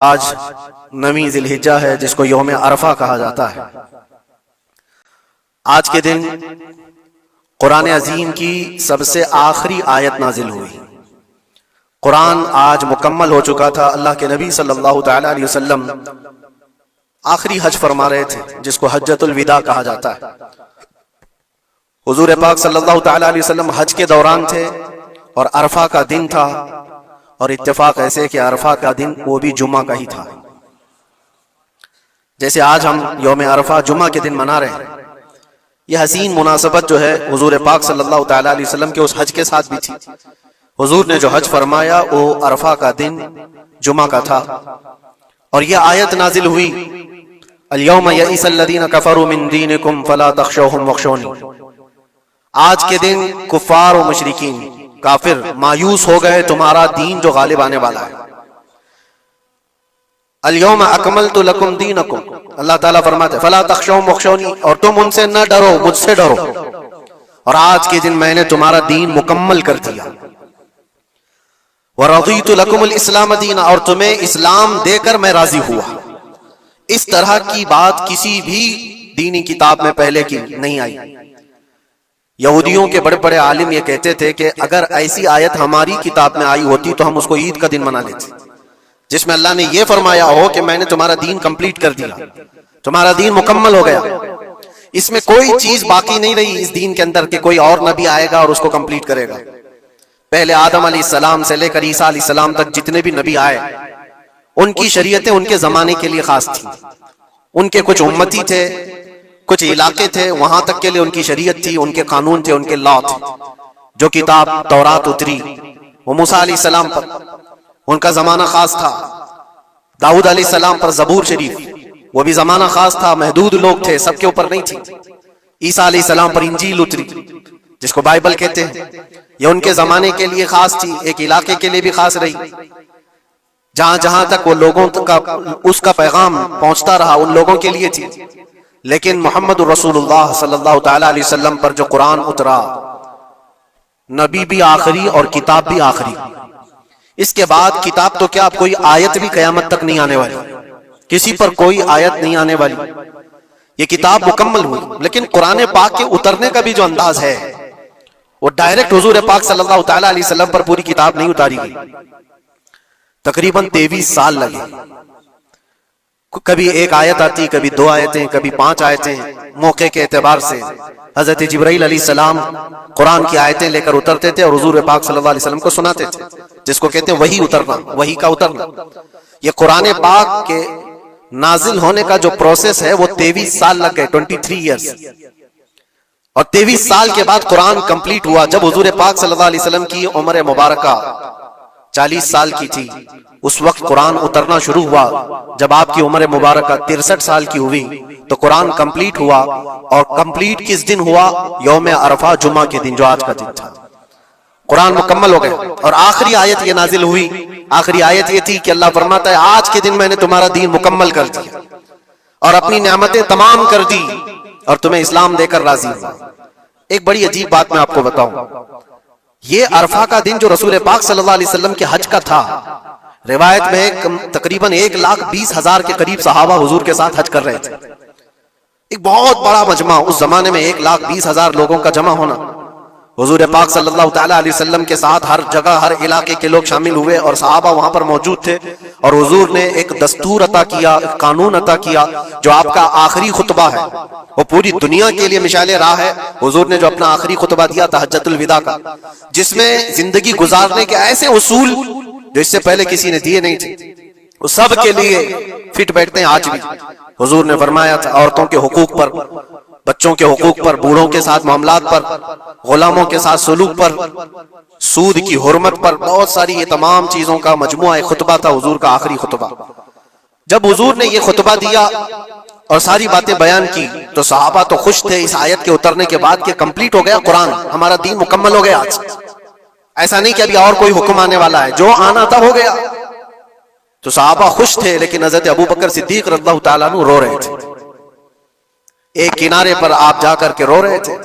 آج نویں ذی الحجہ ہے جس کو یوم عرفہ کہا جاتا ہے۔ آج کے دن قرآن عظیم کی سب سے آخری آیت نازل ہوئی۔ قرآن آج مکمل ہو چکا تھا۔ اللہ کے نبی صلی اللہ تعالی علیہ وسلم آخری حج فرما رہے تھے جس کو حجۃ الوداع کہا جاتا ہے۔ حضور پاک صلی اللہ تعالی علیہ وسلم حج کے دوران تھے اور عرفہ کا دن تھا، اور اتفاق ایسے کہ عرفہ کا دن وہ بھی جمعہ کا ہی تھا۔ جیسے آج ہم یوم عرفہ جمعہ کے دن منا رہے ہیں، یہ حسین مناسبت جو ہے حضور پاک صلی اللہ تعالی علیہ وسلم کے اس حج کے ساتھ بھی تھی۔ حضور نے جو حج فرمایا وہ عرفہ کا دن جمعہ کا تھا، اور یہ آیت نازل ہوئی الیوم یئس الذین کفروا من دینکم فلا تخشوہم واخشونی۔ آج کے دن کفار و مشرکین کافر مایوس ہو گئے تمہارا دین جو غالب آنے والا ہے۔ الیوم اکملت لکم دینکم، اللہ تعالیٰ فرماتے ہیں فلا تخشوہم واخشونی، اور تم ان سے نہ ڈرو، مجھ سے ڈرو، اور آج کے دن میں نے تمہارا دین مکمل کر دیا۔ ورضیت لکم الاسلام دینا، اور تمہیں اسلام دے کر میں راضی ہوا۔ اس طرح کی بات کسی بھی دینی کتاب میں پہلے کی نہیں آئی۔ یہودیوں کے بڑے بڑے عالم یہ کہتے تھے کہ اگر ایسی آیت ہماری کتاب میں آئی ہوتی تو ہم اس کو عید کا دن منا لیتے، جس میں اللہ نے یہ فرمایا ہو کہ میں نے تمہارا دین کمپلیٹ کر دیا، تمہارا دین مکمل ہو گیا۔ اس میں کوئی چیز باقی نہیں رہی اس دین کے اندر کہ کوئی اور نبی آئے گا اور اس کو کمپلیٹ کرے گا۔ پہلے آدم علیہ السلام سے لے کر عیسیٰ علیہ السلام تک جتنے بھی نبی آئے، ان کی شریعتیں ان کے زمانے کے لیے خاص تھیں۔ ان کے کچھ امتی تھے، کچھ علاقے تھے، وہاں تک کے لیے ان کی شریعت تھی، ان کے قانون تھے، ان کے لا تھے۔ جو کتاب تورات اتری وہ موسیٰ علیہ السلام پر، ان کا زمانہ خاص تھا۔ داؤد علیہ السلام پر زبور شریف، وہ بھی زمانہ خاص تھا، محدود لوگ تھے، سب کے اوپر نہیں تھی۔ عیسیٰ علیہ السلام پر انجیل اتری جس کو بائبل کہتے ہیں، یہ ان کے زمانے کے لیے خاص تھی، ایک علاقے کے لیے بھی خاص رہی۔ جہاں جہاں تک وہ لوگوں کا اس کا پیغام پہنچتا رہا ان لوگوں کے لیے تھی۔ لیکن محمد رسول اللہ صلی اللہ تعالی علیہ وسلم پر جو قرآن اترا، نبی بھی آخری اور کتاب بھی آخری۔ اس کے بعد کتاب تو کیا کوئی آیت بھی قیامت تک نہیں آنے والی، کسی پر کوئی آیت نہیں آنے والی۔ یہ کتاب مکمل ہوئی، لیکن قرآن پاک کے اترنے کا بھی جو انداز ہے وہ ڈائریکٹ حضور پاک صلی اللہ تعالی علیہ وسلم پر پوری کتاب نہیں اتاری گئی۔ تقریباً 23 سال لگے۔ کبھی ایک آیت آتی، کبھی 2 آیتیں، کبھی 5 آیتیں۔ موقع کے اعتبار سے حضرت جبرائیل علیہ السلام قرآن کی آیتیں لے کر اترتے تھے اور حضور پاک صلی اللہ علیہ وسلم کو سناتے تھے، جس کو کہتے ہیں وحی اترنا، وحی کا اترنا۔ یہ قرآن پاک کے نازل ہونے کا جو پروسیس ہے وہ 23 سال لگ گئے، 23 ایئرز۔ اور 23 سال کے بعد قرآن کمپلیٹ ہوا۔ جب حضور پاک صلی اللہ علیہ وسلم کی عمر مبارکہ 40 سال کی تھی، اس وقت قرآن اترنا شروع ہوا۔ جب آپ کی عمر مبارکہ 63 سال کی ہوئی تو قرآن کمپلیٹ ہوا، اور کمپلیٹ کس دن ہوا؟ یوم عرفہ جمعہ کے دن، جو آج کا دن تھا۔ قرآن مکمل ہو گیا، اور آخری آیت یہ نازل ہوئی۔ آخری آیت یہ تھی کہ اللہ فرماتا ہے آج کے دن میں نے تمہارا دین مکمل کر دیا اور اپنی نعمتیں تمام کر دی اور تمہیں اسلام دے کر راضی ہوا۔ ایک بڑی عجیب بات میں آپ کو بتاؤں، یہ عرفہ کا دن جو رسول پاک صلی اللہ علیہ وسلم کے حج کا تھا، روایت میں تقریباً 1,20,000 کے قریب صحابہ حضور کے ساتھ حج کر رہے تھے۔ ایک بہت بڑا مجمع، اس زمانے میں 1,20,000 لوگوں کا جمع ہونا۔ حضور پاک صلی اللہ تعالی علیہ وسلم کے ساتھ ہر جگہ ہر علاقے کے لوگ شامل ہوئے اور صحابہ وہاں پر موجود تھے، اور حضور نے ایک دستور عطا کیا، ایک قانون عطا کیا جو آپ کا آخری خطبہ ہے، وہ پوری دنیا کے لیے مشعل راہ ہے۔ حضور نے جو اپنا آخری خطبہ دیا تھا حجۃ الوداع کا، جس میں زندگی گزارنے کے ایسے اصول جو اس سے پہلے کسی نے دیے نہیں تھے، وہ سب کے لیے فٹ بیٹھتے ہیں آج بھی۔ حضور نے فرمایا تھا عورتوں کے حقوق پر، بچوں کے حقوق پر، بوڑھوں کے ساتھ معاملات پر، غلاموں کے ساتھ سلوک پر، سود کی حرمت پر، بہت ساری یہ تمام چیزوں کا مجموعہ ایک خطبہ تھا حضور کا آخری خطبہ۔ جب حضور نے یہ خطبہ دیا اور ساری باتیں بیان کی تو صحابہ تو خوش تھے اس آیت کے اترنے کے بعد کہ کمپلیٹ ہو گیا قرآن، ہمارا دین مکمل ہو گیا آج۔ ایسا نہیں کہ ابھی اور کوئی حکم آنے والا ہے، جو آنا تھا ہو گیا۔ تو صحابہ خوش تھے، لیکن حضرت ابوبکر صدیق رضی اللہ تعالیٰ عنہ رو رہے تھے۔ ایک کنارے پر آپ جا کر کے رو رہے تھے۔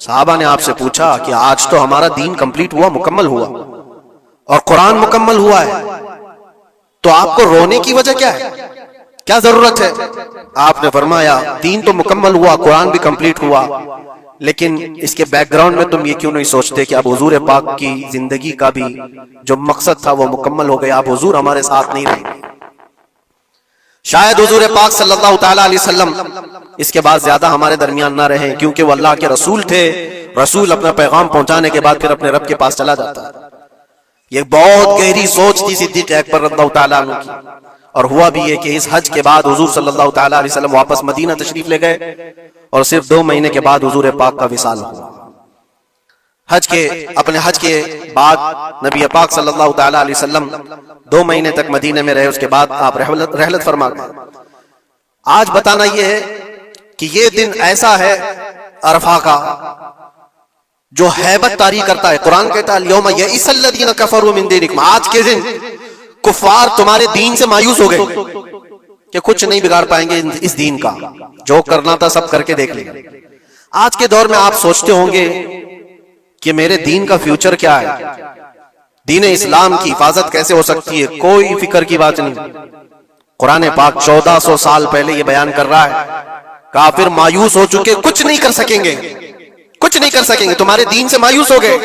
صحابہ نے آپ سے پوچھا کہ آج تو ہمارا دین کمپلیٹ ہوا، مکمل ہوا، اور قرآن مکمل ہوا ہے، تو آپ کو رونے کی وجہ کیا ہے؟ کیا ضرورت ہے؟ آپ نے فرمایا دین تو مکمل ہوا، قرآن بھی کمپلیٹ ہوا، لیکن اس کے بیک گراؤنڈ میں تم یہ کیوں نہیں سوچتے کہ اب حضور پاک کی زندگی کا بھی جو مقصد تھا وہ مکمل ہو گیا، اب حضور ہمارے ساتھ نہیں رہیں گے۔ شاید حضور پاک صلی اللہ تعالی علیہ وسلم اس کے بعد زیادہ ہمارے درمیان نہ رہیں، کیونکہ وہ اللہ کے رسول تھے۔ رسول اپنا پیغام پہنچانے کے بعد پھر اپنے رب کے پاس چلا جاتا ہے۔ یہ بہت گہری سوچ تھی صدیق اکبر رضی اللہ تعالیٰ عنہ کی، اور ہوا بھی یہ کہ اس حج کے بعد حضور صلی اللہ تعالیٰ علیہ وسلم واپس مدینہ تشریف لے گئے، اور صرف 2 مہینے کے بعد حضور پاک کا وصال ہوا۔ اپنے حج کے بعد نبی پاک صلی اللہ تعالیٰ علیہ وسلم 2 مہینے تک مدینہ میں رہے، اس کے بعد آپ رحلت فرما گئے۔ آج بتانا یہ ہے کہ یہ دن ایسا ہے عرفہ کا جو ہیبت طاری کرتا ہے۔ قرآن کہتا ہے الیوم یئس الذین کفروا من دینکم، آج کے دن کفار تمہارے دین سے مایوس ہو گئے کہ کچھ نہیں بگاڑ پائیں گے اس دین کا، جو کرنا تھا سب کر کے دیکھ لیں۔ آج کے دور میں آپ سوچتے ہوں گے کہ میرے دین کا فیوچر کیا ہے، دین اسلام کی حفاظت کیسے ہو سکتی ہے؟ کوئی فکر کی بات نہیں۔ قرآن پاک 1400 سال پہلے یہ بیان کر رہا ہے کافر مایوس ہو چکے، کچھ نہیں کر سکیں گے، کچھ نہیں کر سکیں گے، تمہارے دین سے مایوس ہو گئے۔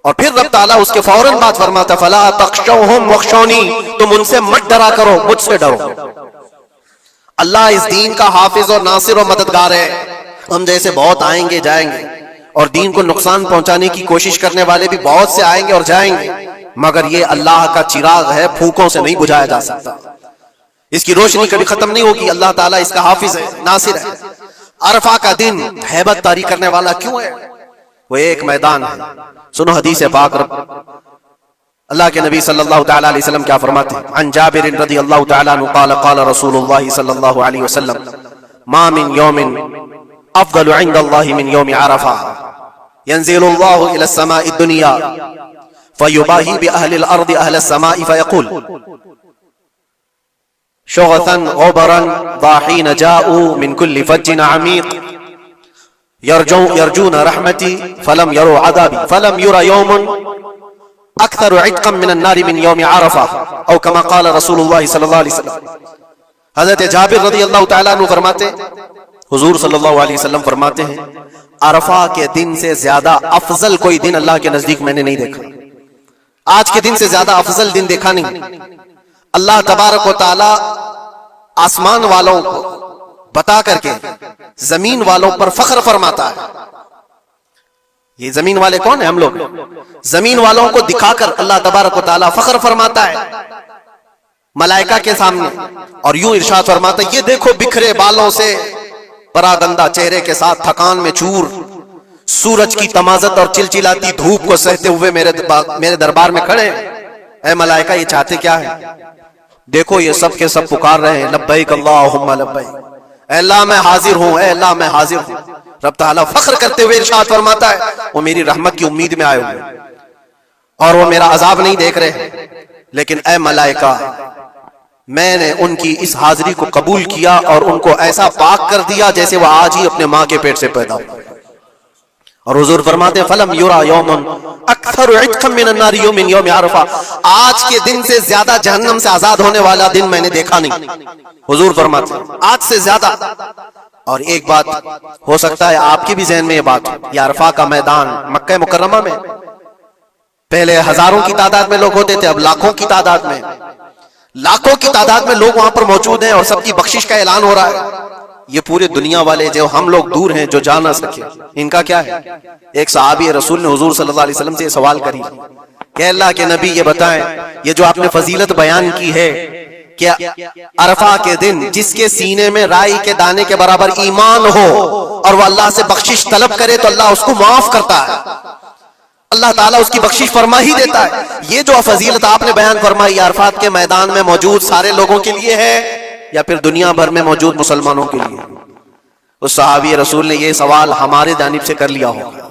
اور پھر رب تعالیٰ اس کے فوراً بات فرماتا فلا تخشوہم واخشونی، تم ان سے مت ڈرا کرو، مجھ سے ڈرو۔ اللہ اس دین کا حافظ اور ناصر و مددگار ہے۔ ہم جیسے بہت آئیں گے جائیں گے، اور دین کو نقصان پہنچانے کی کوشش کرنے والے بھی بہت سے آئیں گے اور جائیں گے، مگر یہ اللہ کا چراغ ہے، پھونکوں سے نہیں بجھایا جا سکتا، اس کی روشنی کبھی ختم نہیں ہوگی۔ اللہ تعالیٰ اس کا حافظ ہے، ناصر ہے۔ عرفہ کا دن ہیبت طاری کرنے والا کیوں ہے؟ وہ ایک میدان ہے۔ سنو حدیث پاک، اللہ کے نبی صلی اللہ تعالیٰ علیہ وسلم کیا فرماتے ہیں؟ عن جابر رضی اللہ تعالیٰ عنہ قال قال رسول اللہ صلی اللہ علیہ وسلم ما من یوم افضل عند اللہ من یوم عرفہ ينزل الله إلى السماء الدنيا فيباهي بأهل الأرض أهل السماء فيقول شغثا غبرا ضاحين جاءوا من كل فج عميق يرجون رحمتي فلم يروا عذابي فلم يرى يوم أكثر عتقا من النار من يوم عرفة أو كما قال رسول الله صلى الله عليه وسلم۔ حضرت جابر رضی اللہ تعالیٰ عنہ فرماتے، حضور صلی اللہ علیہ وسلم فرماتے ہیں عرفہ کے دن سے زیادہ افضل کوئی دن اللہ کے نزدیک میں نے نہیں دیکھا، آج کے دن سے زیادہ افضل دن دیکھا نہیں۔ اللہ تبارک و تعالی آسمان والوں کو بتا کر کے زمین والوں پر فخر فرماتا ہے۔ یہ زمین والے کون ہیں؟ ہم لوگ۔ زمین والوں کو دکھا کر اللہ تبارک و تعالی فخر فرماتا ہے ملائکہ کے سامنے، اور یوں ارشاد فرماتا ہے یہ دیکھو بکھرے بالوں سے پراگندہ چہرے کے ساتھ تھکان میں چور، سورج کی تمازت اور چلچلاتی دھوپ کو سہتے ہوئے میرے دربار میں کھڑے۔ اے ملائکہ یہ چاہتے کیا ہے؟ دیکھو یہ سب کے سب پکار رہے ہیں لبیک اللہم لبیک، اے اللہ میں حاضر ہوں، اے اللہ میں حاضر ہوں۔ رب تعالیٰ فخر کرتے ہوئے ارشاد فرماتا ہے وہ میری رحمت کی امید میں آئے ہوئے اور وہ میرا عذاب نہیں دیکھ رہے، لیکن اے ملائکہ میں نے ان کی اس حاضری کو قبول کیا اور ان کو ایسا پاک کر دیا جیسے وہ آج ہی اپنے ماں کے پیٹ سے پیدا ہو۔ اور حضور فرماتے ہیں فلم یرا یوم اکثر عتقا من النار یوم یوم عرفہ، آج کے دن سے زیادہ جہنم سے آزاد ہونے والا دن میں نے دیکھا نہیں۔ حضور فرماتے ہیں آج سے زیادہ۔ اور ایک بات ہو سکتا ہے آپ کی بھی ذہن میں یہ بات، یہ عرفہ کا میدان مکہ مکرمہ میں پہلے ہزاروں کی تعداد میں لوگ ہوتے تھے، اب لاکھوں کی تعداد میں، لاکھوں کی تعداد میں لوگ وہاں پر موجود ہیں اور سب کی بخشش کا اعلان ہو رہا ہے۔ یہ پورے دنیا والے جو ہم لوگ دور ہیں جو جا نہ سکے، ان کا کیا ہے؟ ایک صحابی رسول نے حضور صلی اللہ علیہ وسلم سے یہ سوال کری کہ اللہ کے نبی یہ بتائیں یہ جو آپ نے فضیلت بیان کی ہے کہ عرفہ کے دن جس کے سینے میں رائی کے دانے کے برابر ایمان ہو اور وہ اللہ سے بخشش طلب کرے تو اللہ اس کو معاف کرتا ہے، اللہ تعالیٰ اس کی بخشش فرما ہی دیتا ہے۔ یہ جو فضیلت آپ نے بیان فرمائی عرفات کے میدان میں موجود سارے لوگوں کے لیے ہے یا پھر دنیا بھر میں موجود مسلمانوں کے لیے؟ اس صحابی رسول نے یہ سوال ہمارے جانب سے کر لیا ہوگا۔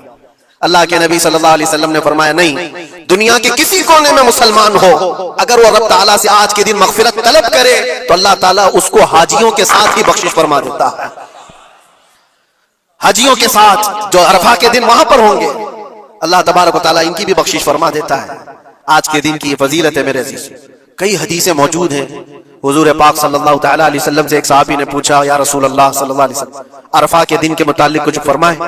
اللہ کے نبی صلی اللہ علیہ وسلم نے فرمایا نہیں، دنیا کے کسی کونے میں مسلمان ہو اگر وہ رب تعالیٰ سے آج کے دن مغفرت طلب کرے تو اللہ تعالیٰ اس کو حاجیوں کے ساتھ ہی بخشش فرما دیتا ہے۔ حاجیوں کے ساتھ جو عرفہ کے دن وہاں پر ہوں گے اللہ تبارک و تعالیٰ ان کی بھی بخشش فرما دیتا ہے۔ آج کے دن کی یہ فضیلت ہے میرے عزیز۔ کئی حدیثیں موجود ہیں. حضور پاک صلی اللہ تعالی علیہ وسلم سے ایک صحابی نے پوچھا یا رسول اللہ صلی اللہ علیہ وسلم عرفہ کے دن کے متعلق کچھ فرمائیں.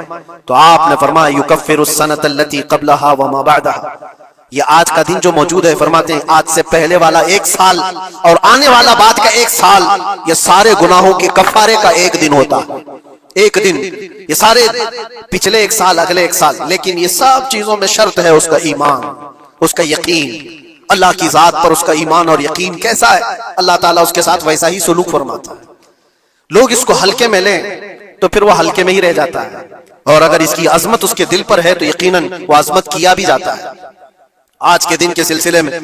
تو آپ نے فرمایا یکفر السنۃ التي قبلها وما بعدها. یہ آج کا دن جو موجود ہے فرماتے ہیں آج سے پہلے والا ایک سال اور آنے والا بعد کا ایک سال یہ سارے گناہوں کے کفارے کا ایک دن ہوتا ہے. ایک دن یہ سارے پچھلے ایک سال اگلے ایک سال. لیکن یہ سب چیزوں میں شرط ہے اس کا ایمان, اس کا یقین. اللہ کی ذات پر اس کا ایمان اور یقین کیسا ہے اللہ تعالیٰ اس کے ساتھ ویسا ہی سلوک فرماتا ہے. لوگ اس کو ہلکے میں لیں تو پھر وہ ہلکے میں ہی رہ جاتا ہے, اور اگر اس کی عظمت اس کے دل پر ہے تو یقیناً وہ عظمت کیا بھی جاتا ہے. آج کے دن کے سلسلے میں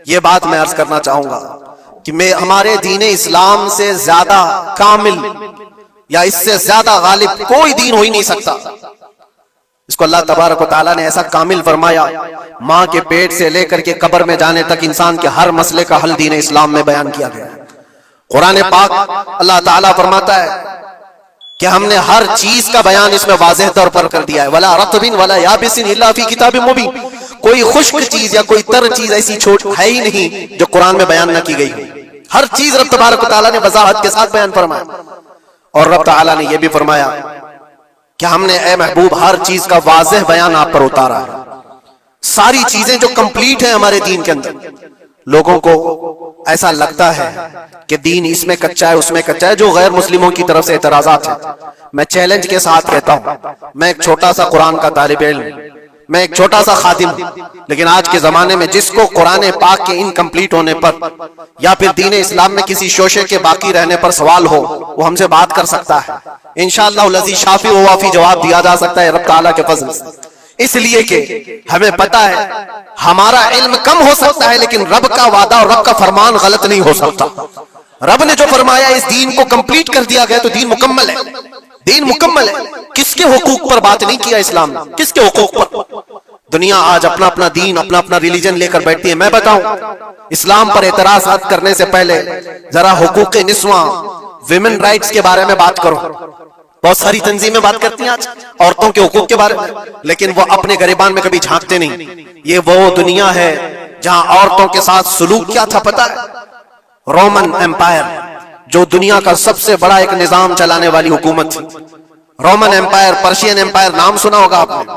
یہ بات میں عرض کرنا چاہوں گا کہ میں ہمارے دین اسلام سے زیادہ کامل یا اس سے زیادہ غالب کوئی دین ہو ہی نہیں سکتا. اس کو اللہ تبارک و تعالیٰ نے ایسا کامل فرمایا, ماں کے پیٹ سے لے کر کے قبر میں جانے تک انسان کے ہر مسئلے کا حل دین اسلام میں بیان کیا گیا ہے. قرآن پاک اللہ تعالیٰ فرماتا ہے کہ ہم نے ہر چیز کا بیان اس میں واضح طور پر کر دیا ہے. وَلَا رَطْبٍ وَلَا يَابِسٍ إِلَّا فِي كِتَابٍ مُبِينٍ. کوئی خشک چیز یا کوئی تر چیز ایسی چھوٹ ہے ہی نہیں جو قرآن میں بیان نہ کی گئی. ہر چیز رب تبارک و تعالیٰ نے وضاحت کے ساتھ بیان فرمایا. اور رب تعالیٰ نے یہ بھی فرمایا کہ ہم نے اے محبوب ہر چیز کا واضح بیان آپ پر اتارا ہے. ساری چیزیں جو کمپلیٹ ہیں ہمارے دین کے اندر. لوگوں کو ایسا لگتا ہے کہ دین اس میں کچا ہے اس میں کچا ہے, جو غیر مسلموں کی طرف سے اعتراضات ہیں. میں چیلنج کے ساتھ کہتا ہوں, میں ایک چھوٹا سا قرآن کا طالب علم, میں ایک چھوٹا سا خادم ہوں, لیکن آج کے زمانے میں جس کو قرآن پاک کے انکمپلیٹ ہونے پر یا پھر دین اسلام میں کسی شوشے کے باقی رہنے پر سوال ہو وہ ہم سے بات کر سکتا ہے. انشاءاللہ الذی شافی و وافی جواب دیا جا سکتا ہے رب تعالیٰ کے فضل سے. اس لیے کہ ہمیں پتا ہے ہمارا علم کم ہو سکتا ہے لیکن رب کا وعدہ اور رب کا فرمان غلط نہیں ہو سکتا. رب نے جو فرمایا اس دین کو کمپلیٹ کر دیا گیا تو دین مکمل ہے. دین مکمل ہے. کس کے حقوق پر بات نہیں کیا اسلام نے, کس کے حقوق پر. دنیا آج اپنا اپنا دین اپنا اپنا ریلیجن لے کر بیٹھتی ہے. میں بتاؤں اسلام پر اعتراضات کرنے سے پہلے ذرا حقوق نسواں ویمن رائٹس کے بارے میں بات کرو. بہت ساری تنظیمیں بات کرتی ہیں آج عورتوں کے حقوق کے بارے میں, لیکن وہ اپنے گریبان میں کبھی جھانکتے نہیں. یہ وہ دنیا ہے جہاں عورتوں کے ساتھ سلوک کیا تھا پتہ ہے. رومن امپائر جو دنیا کا سب سے بڑا ایک نظام چلانے والی حکومت تھی. رومن امپائر, پرشین امپائر نام سنا ہوگا آپ نے.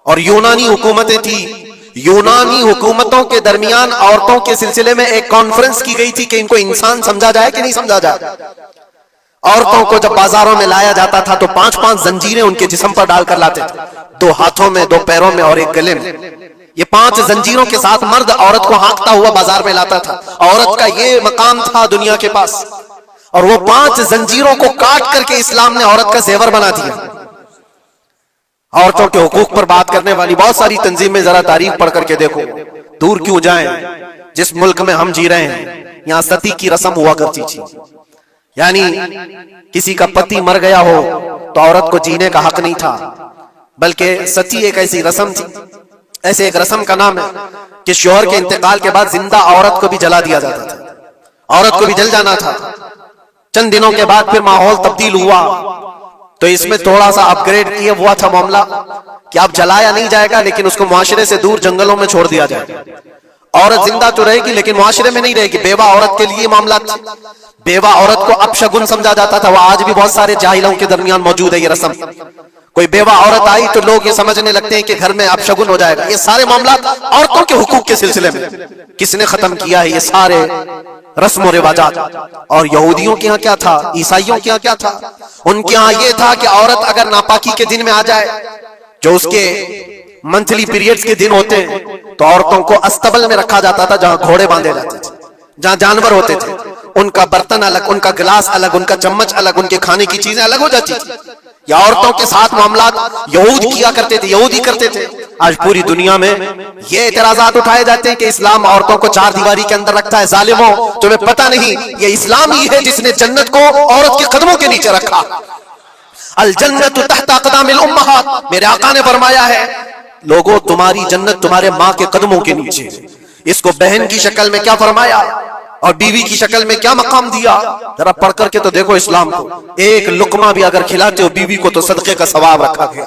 اور یونانی حکومتیں تھی. یونانی حکومتوں کے درمیان عورتوں کے سلسلے میں ایک کانفرنس کی گئی تھی کہ ان کو انسان سمجھا جائے کہ نہیں سمجھا جائے. عورتوں کو جب بازاروں میں لایا جاتا تھا تو 5 زنجیریں ان کے جسم پر ڈال کر لاتے تھے, 2 ہاتھوں میں 2 پیروں میں اور 1 گلے میں. یہ 5 زنجیروں کے ساتھ مرد عورت کو ہانکتا ہوا بازار میں لاتا تھا. عورت کا یہ مقام تھا دنیا کے پاس, اور وہ 5 زنجیروں کو کاٹ کر کے اسلام نے عورت کا زیور بنا دیا. عورتوں کے حقوق پر بات کرنے والی بہت ساری تنظیمیں ذرا تاریخ پڑھ کر کے دیکھو. دور کیوں جائیں, جس ملک میں ہم جی رہے ہیں یہاں ستی کی رسم ہوا کرتی تھی. یعنی کسی کا پتی مر گیا ہو تو عورت کو جینے کا حق نہیں تھا, بلکہ ستی ایک ایسی رسم تھی. ایسے ایک رسم کا نام ہے کہ شوہر کے انتقال کے بعد زندہ عورت کو بھی جلا دیا جاتا تھا. عورت کو بھی جل جانا تھا. چند دنوں کے بعد پھر ماحول تبدیل ہوا تو اس میں تھوڑا سا اپ گریڈ کیا ہوا تھا معاملہ کہ اب جلایا نہیں جائے گا لیکن اس کو معاشرے سے دور جنگلوں میں چھوڑ دیا جائے گا. عورت زندہ تو رہے گی لیکن معاشرے میں نہیں رہے گی. بیوہ عورت کے لیے معاملات تھے. بیوہ عورت کو اپشگن سمجھا جاتا تھا. وہ آج بھی بہت سارے جاہلوں کے درمیان موجود ہے یہ رسم. کوئی بیوہ عورت آئی تو لوگ یہ سمجھنے لگتے ہیں کہ گھر میں اپشگن ہو جائے گا. یہ سارے معاملات عورتوں کے حقوق کے سلسلے میں کس نے ختم کیا ہے؟ یہ سارے رسم و رواجات. اور یہودیوں کے ہاں کیا تھا, عیسائیوں کے ہاں کیا تھا؟ ان کے ہاں یہ تھا کہ عورت اگر ناپاکی کے دن میں آ جائے, جو اس کے منتھلی پیریڈز کے دن ہوتے ہیں, تو عورتوں کو استبل میں رکھا جاتا تھا جہاں گھوڑے باندھے جاتے تھے, جہاں جانور ہوتے تھے. ان کا برتن الگ, ان کا گلاس الگ, ان کا چمچ الگ, ان کے کھانے کی چیزیں الگ ہو جاتی تھی. یا عورتوں کے ساتھ معاملات یہود کیا کرتے تھے, یہودی کرتے تھے. آج پوری دنیا میں یہ اعتراضات اٹھائے جاتے ہیں کہ اسلام عورتوں کو 4 دیواری کے اندر رکھتا ہے. ظالموں, تمہیں پتہ نہیں یہ اسلام ہی ہے جس نے جنت کو عورت کے قدموں کے نیچے رکھا. الجنت تحت اقدام الامہات, میرے آقا نے فرمایا ہے لوگوں تمہاری جنت تمہارے ماں کے قدموں کے نیچے. اس کو بہن کی شکل میں کیا فرمایا اور بیوی کی شکل میں کیا مقام دیا. ذرا پڑھ کر کے تو دیکھو اسلام کو. ایک لقمہ بھی اگر کھلاتے ہو بیوی کو تو صدقے کا ثواب رکھا گیا.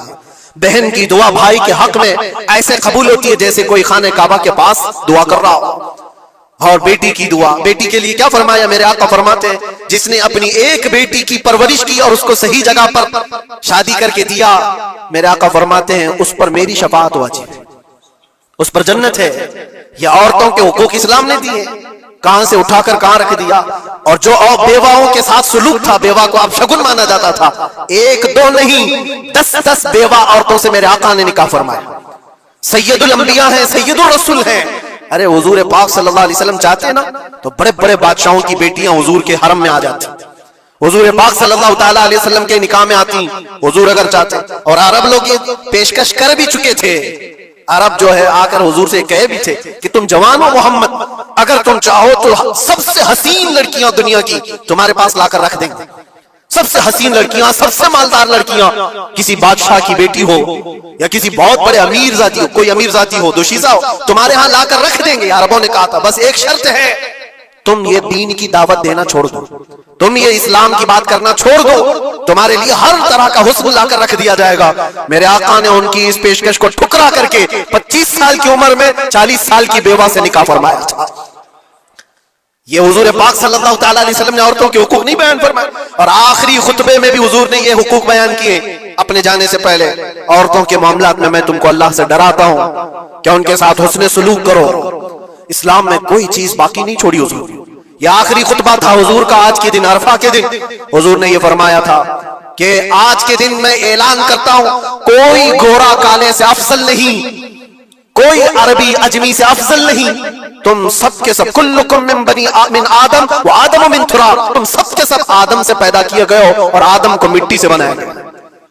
بہن کی دعا بھائی کے حق میں ایسے قبول ہوتی ہے جیسے کوئی خانہ کعبہ کے پاس دعا کر رہا ہو. اور بیٹی کی دعا، بیٹی کے لیے کیا فرمایا میرے آقا فرماتے ہیں جس نے اپنی ایک بیٹی کی پرورش کی اور اس کو صحیح جگہ پر شادی کر کے دیا، میرے آقا فرماتے ہیں اس پر میری شفاعت واجب ہے، اس پر جنت ہے۔ یہ عورتوں کے حقوق اسلام نے دیے، کہاں سے اٹھا کر کہاں رکھ دیا۔ اور جو بیواؤں کے ساتھ سلوک تھا، بیوہ کو اب شگن مانا جاتا تھا، ایک دو نہیں 10 بیوہ عورتوں سے میرے آقا نے نکاح فرمایا۔ سید الانبیاء ہیں، سید الرسول ہیں۔ ارے حضور پاک صلی اللہ علیہ وسلم چاہتے نا تو بڑے بڑے بادشاہوں کی بیٹیاں حضور کے حرم میں آ جاتی، حضور پاک صلی اللہ تعالیٰ علیہ وسلم کے نکاح میں آتی حضور اگر چاہتے۔ اور عرب لوگ یہ پیشکش کر بھی چکے تھے، عرب جو ہے آ کر حضور سے کہے بھی تھے کہ تم جوان ہو محمد، اگر تم چاہو تو سب سے حسین لڑکیاں دنیا کی تمہارے پاس لا کر رکھ دیں گے، سب سے حسین لڑکیاں، سب سے مالدار لڑکیاں، کسی بادشاہ کی بیٹی ہو یا کسی بہت بڑے امیر ذاتی ہو، کوئی امیر ذاتی ہو، دوشیزہ ہو، تمہارے ہاں لا کر رکھ دیں گے۔ عربوں نے کہا تھا بس ایک شرط ہے، تم یہ دین کی دعوت دینا چھوڑ دو، تم یہ اسلام کی بات کرنا چھوڑ دو، تمہارے لیے ہر طرح کا حسن لا کر رکھ دیا جائے گا۔ میرے آقا نے ان کی اس پیشکش کو ٹھکرا کر کے 25 سال کی عمر میں 40 سال کی بیوہ سے نکاح فرمایا تھا۔ یہ حضور پاک صلی اللہ تعالیٰ علیہ وسلم نے عورتوں کے حقوق نہیں بیان فرمائے، اور آخری خطبے میں بھی حضور نے یہ حقوق بیان کیے اپنے جانے سے پہلے۔ عورتوں کے معاملات میں تم کو اللہ سے ڈراتا ہوں کہ ان کے ساتھ حسن سلوک کرو، اسلام میں کوئی چیز باقی نہیں چھوڑی حضور۔ یہ آخری خطبہ تھا حضور کا آج کے دن، عرفہ کے دن حضور نے یہ فرمایا تھا کہ آج کے دن میں اعلان کرتا ہوں کوئی گورا کالے سے افضل نہیں، کوئی عربی اجمی سے افضل نہیں، تم سب کے سب کلکم من آدم و آدم من تراب، تم سب کے سب آدم سے پیدا کیے گئے ہو اور آدم کو مٹی سے بنایا گیا۔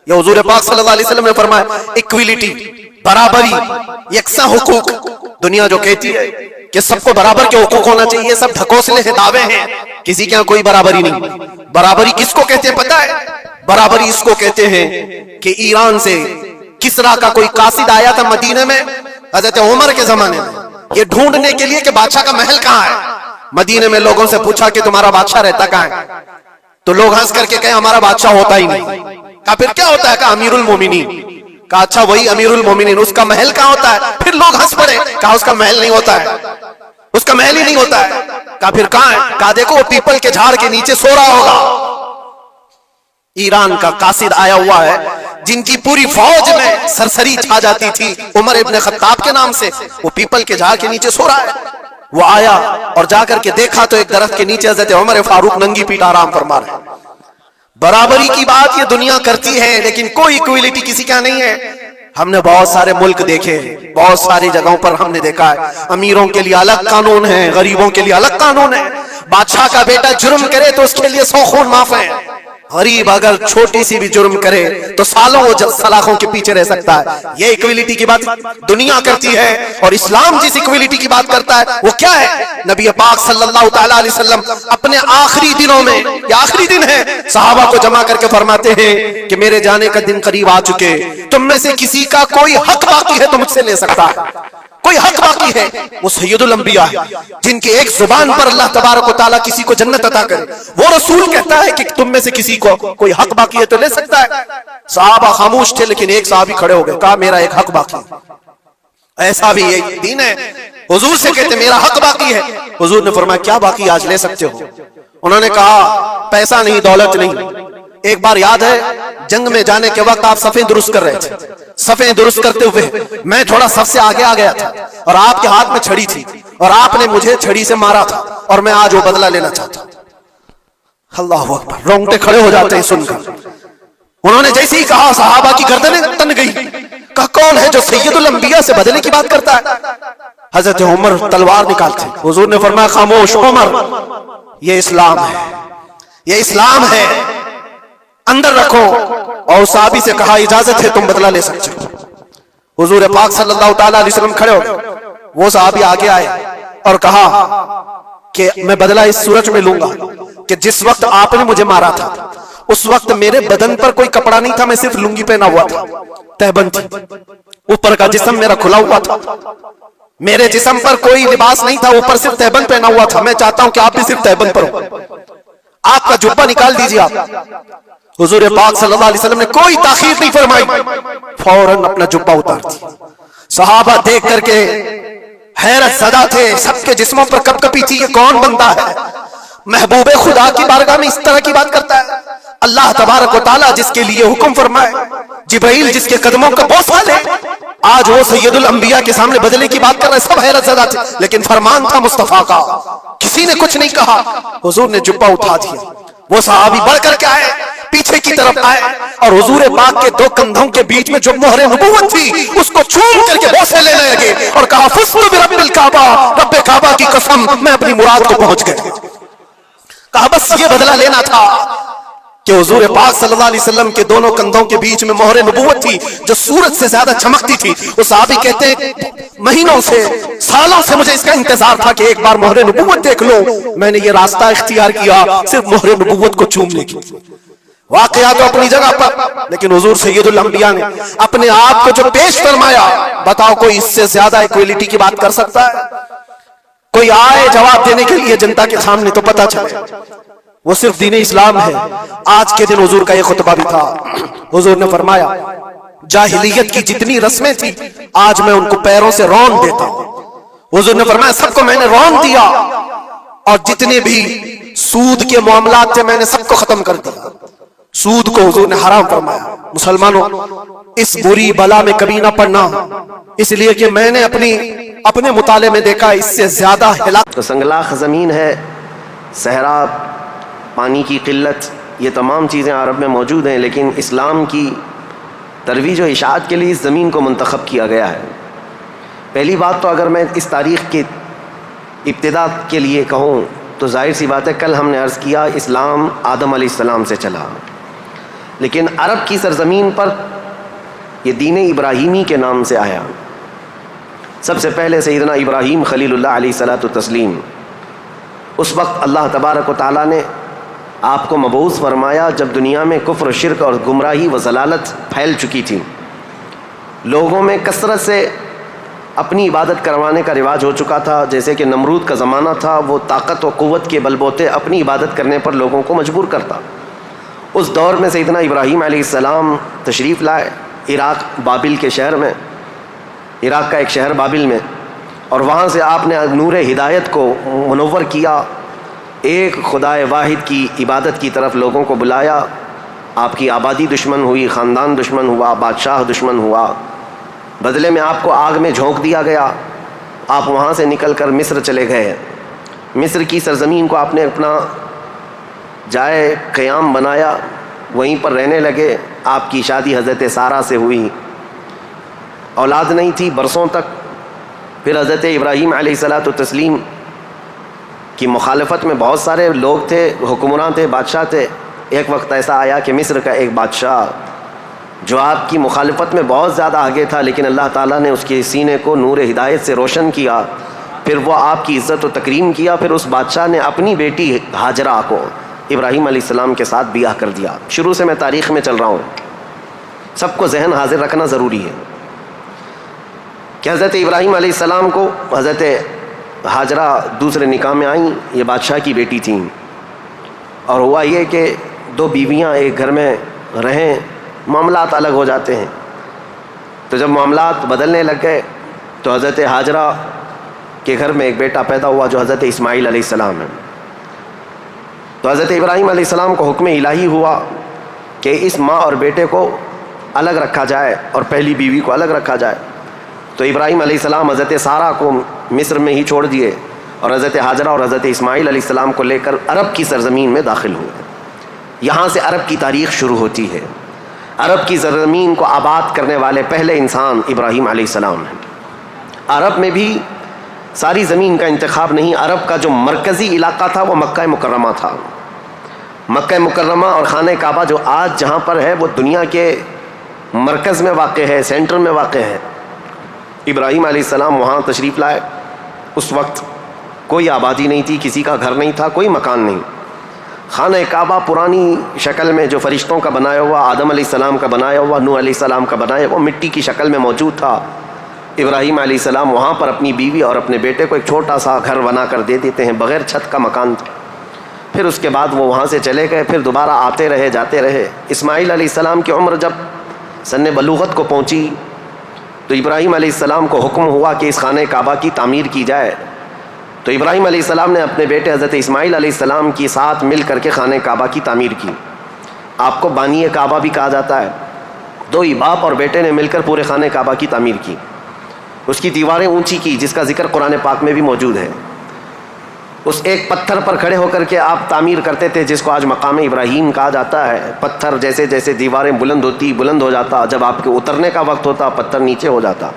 یہ حضور پاک صلی اللہ علیہ وسلم نے فرمایا ایکویلٹی، برابری، یکساں حقوق۔ دنیا جو کہتی ہے کہ سب کو برابر کے حقوق ہونا چاہیے، یہ سب ڈھکوسلے ہیں، دعوے ہیں، کسی کے یہاں کوئی برابری نہیں۔ برابری کس کو کہتے ہیں پتہ ہے؟ برابری اس کو کہتے ہیں کہ ایران سے کسرا کا کوئی قاصد آیا تھا مدینے میں حضرت عمر کے زمانے میں، یہ ڈھونڈنے کے لیے کہ بادشاہ کا محل کہاں ہے۔ مدینے میں لوگوں سے پوچھا کہ تمہارا بادشاہ رہتا کہاں ہے، تو لوگ ہنس کر کے کہے ہمارا بادشاہ ہوتا ہی نہیں۔ کہا پھر کیا ہوتا ہے؟ کہا امیر المومنین۔ کہا اچھا وہی امیر المومنین، اس کا محل کہاں ہوتا ہے؟ پھر لوگ ہنس پڑے، کہا اس کا محل نہیں ہوتا ہے، اس کا محل ہی نہیں ہوتا ہے۔ کہا پھر کہاں ہے؟ کہا دیکھو وہ پیپل کے جھاڑ کے نیچے سو رہا ہوگا۔ ایران کا قاصد آیا ہوا ہے جن کی پوری فوج میں سرسری چھا جاتی تھی عمر ابن خطاب کے نام سے، وہ پیپل کے جھاڑ کے نیچے سو رہا ہے۔ وہ آیا اور جا کر کے دیکھا تو ایک درخت کے نیچے حضرت عمر فاروق ننگی پیٹ آرام فرما رہے ہیں۔ برابری کی بات یہ دنیا کرتی ہے لیکن کوئی ایکویلٹی کسی کا نہیں ہے۔ ہم نے بہت سارے ملک دیکھے، بہت ساری جگہوں پر ہم نے دیکھا ہے امیروں کے لیے الگ قانون ہے، غریبوں کے لیے الگ قانون ہے۔ بادشاہ کا بیٹا جرم کرے تو اس کے لیے 100 خون معاف ہے، غریب اگر چھوٹی سی بھی جرم کرے تو سالوں وہ سلاخوں کے پیچھے رہ سکتا ہے۔ یہ ایکویلٹی کی بات دنیا کرتی ہے، اور اسلام جس ایکویلٹی کی بات کرتا ہے وہ کیا ہے؟ نبی پاک صلی اللہ تعالیٰ علیہ وسلم اپنے آخری دنوں میں، یہ آخری دن ہے، صحابہ کو جمع کر کے فرماتے ہیں کہ میرے جانے کا دن قریب آ چکے، تم میں سے کسی کا کوئی حق باقی ہے تو مجھ سے لے سکتا ہے، کوئی حق باقی ہے۔ وہ سید الانبیاء ہے جن کی ایک زبان پر اللہ تبارک و تعالیٰ کسی کو جنت عطا کرے، وہ رسول کہتا ہے کہ تم میں سے کسی کو کوئی حق باقی ہے تو لے سکتا ہے۔ صحابہ خاموش تھے لیکن ایک صحابی کھڑے ہو گئے، کہا میرا ایک حق باقی ہے۔ ایسا بھی ایک دین ہے، حضور سے کہتے میرا حق باقی ہے۔ حضور نے فرمایا کیا باقی؟ آج لے سکتے ہو۔ انہوں نے کہا پیسہ نہیں، دولت نہیں۔ ایک بار یاد ہے جنگ میں جانے کے وقت آپ صفیں درست کر رہے تھے، صفیں درست کرتے ہوئے میں تھوڑا صف سے آگے آ گیا تھا اور آپ کے ہاتھ میں چھڑی تھی اور آپ نے مجھے چھڑی سے مارا تھا اور میں آج وہ بدلہ لینا چاہتا ہوں۔ اللہ اکبر، رونگٹے کھڑے ہو جاتے ہیں سن کر۔ انہوں نے جیسے ہی کہا صحابہ کی گردنیں تن گئی۔ کہا کون ہے جو سید الانبیاء سے بدلے کی بات کرتا ہے؟ حضرت عمر تلوار نکالتے، حضور نے فرمایا خاموش عمر، یہ اسلام ہے، یہ اسلام ہے، اندر رکھو۔ اور صحابی سے کہا اجازت ہے تم بدلہ لے سکتے ہو۔ حضور پاک صلی اللہ تعالیٰ علیہ وسلم کھڑے ہو گئے، وہ صحابی آگے آئے اور کہا کہ میں بدلہ اس صورت میں لوں گا کہ جس وقت آپ نے مجھے مارا تھا اس وقت میرے بدن پر کوئی کپڑا نہیں تھا، میں صرف لنگی پہنا ہوا تھا، تہبند تھی، اوپر کا جسم میرا کھلا ہوا تھا، میرے جسم پر کوئی لباس نہیں تھا، اوپر صرف تہبند پہنا ہوا تھا۔ میں چاہتا ہوں کہ آپ بھی صرف تہبند پر ہو، آپ کا جبہ نکال دیجیے۔ آپ حضور پاک صلی اللہ علیہ وسلم نے کوئی تاخیر نہیں فرمائی، فوراً اپنا جبہ اتار دیا۔ صحابہ دیکھ کر کے حیرت زدہ تھے، سب کے جسموں پر کپ کپی تھی، یہ کون بندہ ہے محبوب خدا کی بارگاہ میں اس طرح کی بات کرتا ہے؟ اللہ تبارک و تعالیٰ جس کے لیے حکم فرمائے، جبرائیل جس کے قدموں کا بوسہ لے، آج وہ سید الانبیاء کے سامنے بدلے کی بات کر رہے، سب حیرت زدہ تھے، لیکن فرمان تھا مصطفیٰ کا، کسی نے کچھ نہیں کہا۔ حضور نے جبہ اٹھا دیا، وہ صحابی بڑھ کر کے آئے، پیچھے کی طرف آئے، اور حضور پاک کے دو کندھوں کے بیچ میں جو مہر نبوت تھی اس کو چوم کر کے بوسے لینے لگے اور کہا فزت برب الکعبہ، رب کعبہ کی قسم میں اپنی مراد کو پہنچ گیا۔ کہا بس یہ بدلہ لینا تھا کہ حضور پاک صلی اللہ علیہ وسلم کے دونوں کندھوں کے بیچ میں مہر نبوت تھی جو سورج سے زیادہ چمکتی تھی۔ وہ صحابی کہتے ہیں مہینوں سے سالوں سے مجھے اس کا انتظار تھا کہ ایک بار مہر نبوت دیکھ لوں، میں نے یہ راستہ اختیار کیا صرف مہر نبوت کو چومنے کی۔ واقعات تو اپنی جگہ پر، لیکن حضور سید الانبیاء نے اپنے آپ کو جو پیش فرمایا، بتاؤ کوئی اس سے زیادہ ایکویلٹی کی بات کر سکتا ہے؟ کوئی آئے جواب دینے کے لیے جنتا کے سامنے تو پتا چلے وہ صرف دین اسلام ہے۔ آج کے دن حضور کا یہ خطبہ بھی تھا، حضور نے فرمایا جاہلیت کی جتنی رسمیں تھی آج میں ان کو پیروں سے رون دیتا ہوں۔ حضور نے فرمایا سب کو میں نے رون دیا، اور جتنے بھی سود کے معاملات تھے میں نے سب کو ختم کر دیا۔ سود کو حضور نے حرام فرمایا۔ مسلمانوں اس بری بلا میں کبھی نہ پڑنا، اس لیے کہ میں نے اپنے مطالعے میں دیکھا اس سے زیادہ ہلاک تو سنگلاخ زمین ہے، صحرا، پانی کی قلت، یہ تمام چیزیں عرب میں موجود ہیں، لیکن اسلام کی ترویج و اشاعت کے لیے اس زمین کو منتخب کیا گیا ہے۔ پہلی بات تو اگر میں اس تاریخ کی ابتدا کے لیے کہوں تو ظاہر سی بات ہے، کل ہم نے عرض کیا اسلام آدم علیہ السلام سے چلا، لیکن عرب کی سرزمین پر یہ دین ابراہیمی کے نام سے آیا۔ سب سے پہلے سیدنا ابراہیم خلیل اللہ علیہ الصلوۃ والتسلیم، اس وقت اللہ تبارک و تعالیٰ نے آپ کو مبعوث فرمایا جب دنیا میں کفر و شرک اور گمراہی و ضلالت پھیل چکی تھی، لوگوں میں کثرت سے اپنی عبادت کروانے کا رواج ہو چکا تھا۔ جیسے کہ نمرود کا زمانہ تھا، وہ طاقت و قوت کے بل بوتے اپنی عبادت کرنے پر لوگوں کو مجبور کرتا۔ اس دور میں سیدنا ابراہیم علیہ السلام تشریف لائے عراق بابل کے شہر میں، عراق کا ایک شہر بابل میں، اور وہاں سے آپ نے نور ہدایت کو منور کیا، ایک خدائے واحد کی عبادت کی طرف لوگوں کو بلایا۔ آپ کی آبادی دشمن ہوئی، خاندان دشمن ہوا، بادشاہ دشمن ہوا، بدلے میں آپ کو آگ میں جھونک دیا گیا۔ آپ وہاں سے نکل کر مصر چلے گئے، مصر کی سرزمین کو آپ نے اپنا جائے قیام بنایا، وہیں پر رہنے لگے۔ آپ کی شادی حضرت سارہ سے ہوئی، اولاد نہیں تھی برسوں تک۔ پھر حضرت ابراہیم علیہ الصلوۃ والتسلیم کی مخالفت میں بہت سارے لوگ تھے، حکمران تھے، بادشاہ تھے۔ ایک وقت ایسا آیا کہ مصر کا ایک بادشاہ جو آپ کی مخالفت میں بہت زیادہ آگے تھا، لیکن اللہ تعالیٰ نے اس کے سینے کو نور ہدایت سے روشن کیا، پھر وہ آپ کی عزت و تکریم کیا۔ پھر اس بادشاہ نے اپنی بیٹی ہاجرہ کو ابراہیم علیہ السلام کے ساتھ بیاہ کر دیا۔ شروع سے میں تاریخ میں چل رہا ہوں، سب کو ذہن حاضر رکھنا ضروری ہے کہ حضرت ابراہیم علیہ السلام کو حضرت ہاجرہ دوسرے نکاح میں آئیں، یہ بادشاہ کی بیٹی تھیں، اور ہوا یہ کہ دو بیویاں ایک گھر میں رہیں، معاملات الگ ہو جاتے ہیں۔ تو جب معاملات بدلنے لگ گئے تو حضرت ہاجرہ کے گھر میں ایک بیٹا پیدا ہوا جو حضرت اسماعیل علیہ السلام ہے۔ تو حضرت ابراہیم علیہ السلام کو حکم الہی ہوا کہ اس ماں اور بیٹے کو الگ رکھا جائے اور پہلی بیوی کو الگ رکھا جائے۔ تو ابراہیم علیہ السلام حضرت سارہ کو مصر میں ہی چھوڑ دیے اور حضرت ہاجرہ اور حضرت اسماعیل علیہ السلام کو لے کر عرب کی سرزمین میں داخل ہوئے۔ یہاں سے عرب کی تاریخ شروع ہوتی ہے۔ عرب کی سرزمین کو آباد کرنے والے پہلے انسان ابراہیم علیہ السلام ہیں۔ عرب میں بھی ساری زمین کا انتخاب نہیں، عرب کا جو مرکزی علاقہ تھا وہ مکہ مکرمہ تھا۔ مکہ مکرمہ اور خانہ کعبہ جو آج جہاں پر ہے وہ دنیا کے مرکز میں واقع ہے، سینٹر میں واقع ہے۔ ابراہیم علیہ السلام وہاں تشریف لائے۔ اس وقت کوئی آبادی نہیں تھی، کسی کا گھر نہیں تھا، کوئی مکان نہیں۔ خانہ کعبہ پرانی شکل میں جو فرشتوں کا بنایا ہوا، آدم علیہ السلام کا بنایا ہوا، نوح علیہ السلام کا بنایا ہوا مٹی کی شکل میں موجود تھا۔ ابراہیم علیہ السلام وہاں پر اپنی بیوی اور اپنے بیٹے کو ایک چھوٹا سا گھر بنا کر دے دیتے ہیں، بغیر چھت کا مکان تھا۔ پھر اس کے بعد وہ وہاں سے چلے گئے، پھر دوبارہ آتے رہے جاتے رہے۔ اسماعیل علیہ السلام کی عمر جب سن بلوغت کو پہنچی تو تو ابراہیم علیہ السلام کو حکم ہوا کہ اس خانہ کعبہ کی تعمیر کی جائے. تو ابراہیم علیہ السلام نے اپنے بیٹے حضرت اسماعیل علیہ السلام کے ساتھ مل کر کے خانہ کعبہ کی تعمیر کی. آپ کو بانی کعبہ بھی کہا جاتا ہے. دو ہی باپ اور بیٹے نے مل کر پورے خانہ کعبہ کی تعمیر کی. اس کی دیواریں اونچی کی جس کا ذکر قرآن پاک میں بھی موجود ہے. اس ایک پتھر پر کھڑے ہو کر کے آپ تعمیر کرتے تھے جس کو آج مقام ابراہیم کہا جاتا ہے. پتھر جیسے جیسے دیواریں بلند ہو جاتا, جب آپ کے اترنے کا وقت ہوتا پتھر نیچے ہو جاتا.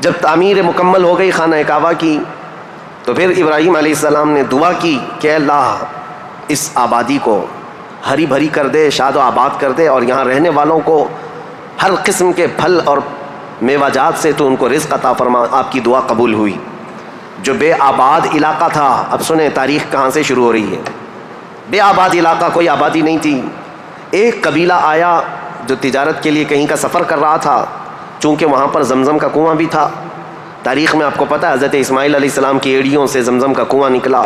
جب تعمیر مکمل ہو گئی خانہ کعبہ کی تو پھر ابراہیم علیہ السلام نے دعا کی کہ اللہ اس آبادی کو ہری بھری کر دے, شاد و آباد کر دے, اور یہاں رہنے والوں کو ہر قسم کے پھل اور میوہ جات سے تو ان کو رزق عطا فرما. آپ کی دعا قبول ہوئی. جو بے آباد علاقہ تھا, اب سنیں تاریخ کہاں سے شروع ہو رہی ہے. بے آباد علاقہ, کوئی آبادی نہیں تھی. ایک قبیلہ آیا جو تجارت کے لیے کہیں کا سفر کر رہا تھا. چونکہ وہاں پر زمزم کا کنواں بھی تھا. تاریخ میں آپ کو پتہ ہے حضرت اسماعیل علیہ السلام کی ایڑیوں سے زمزم کا کنواں نکلا,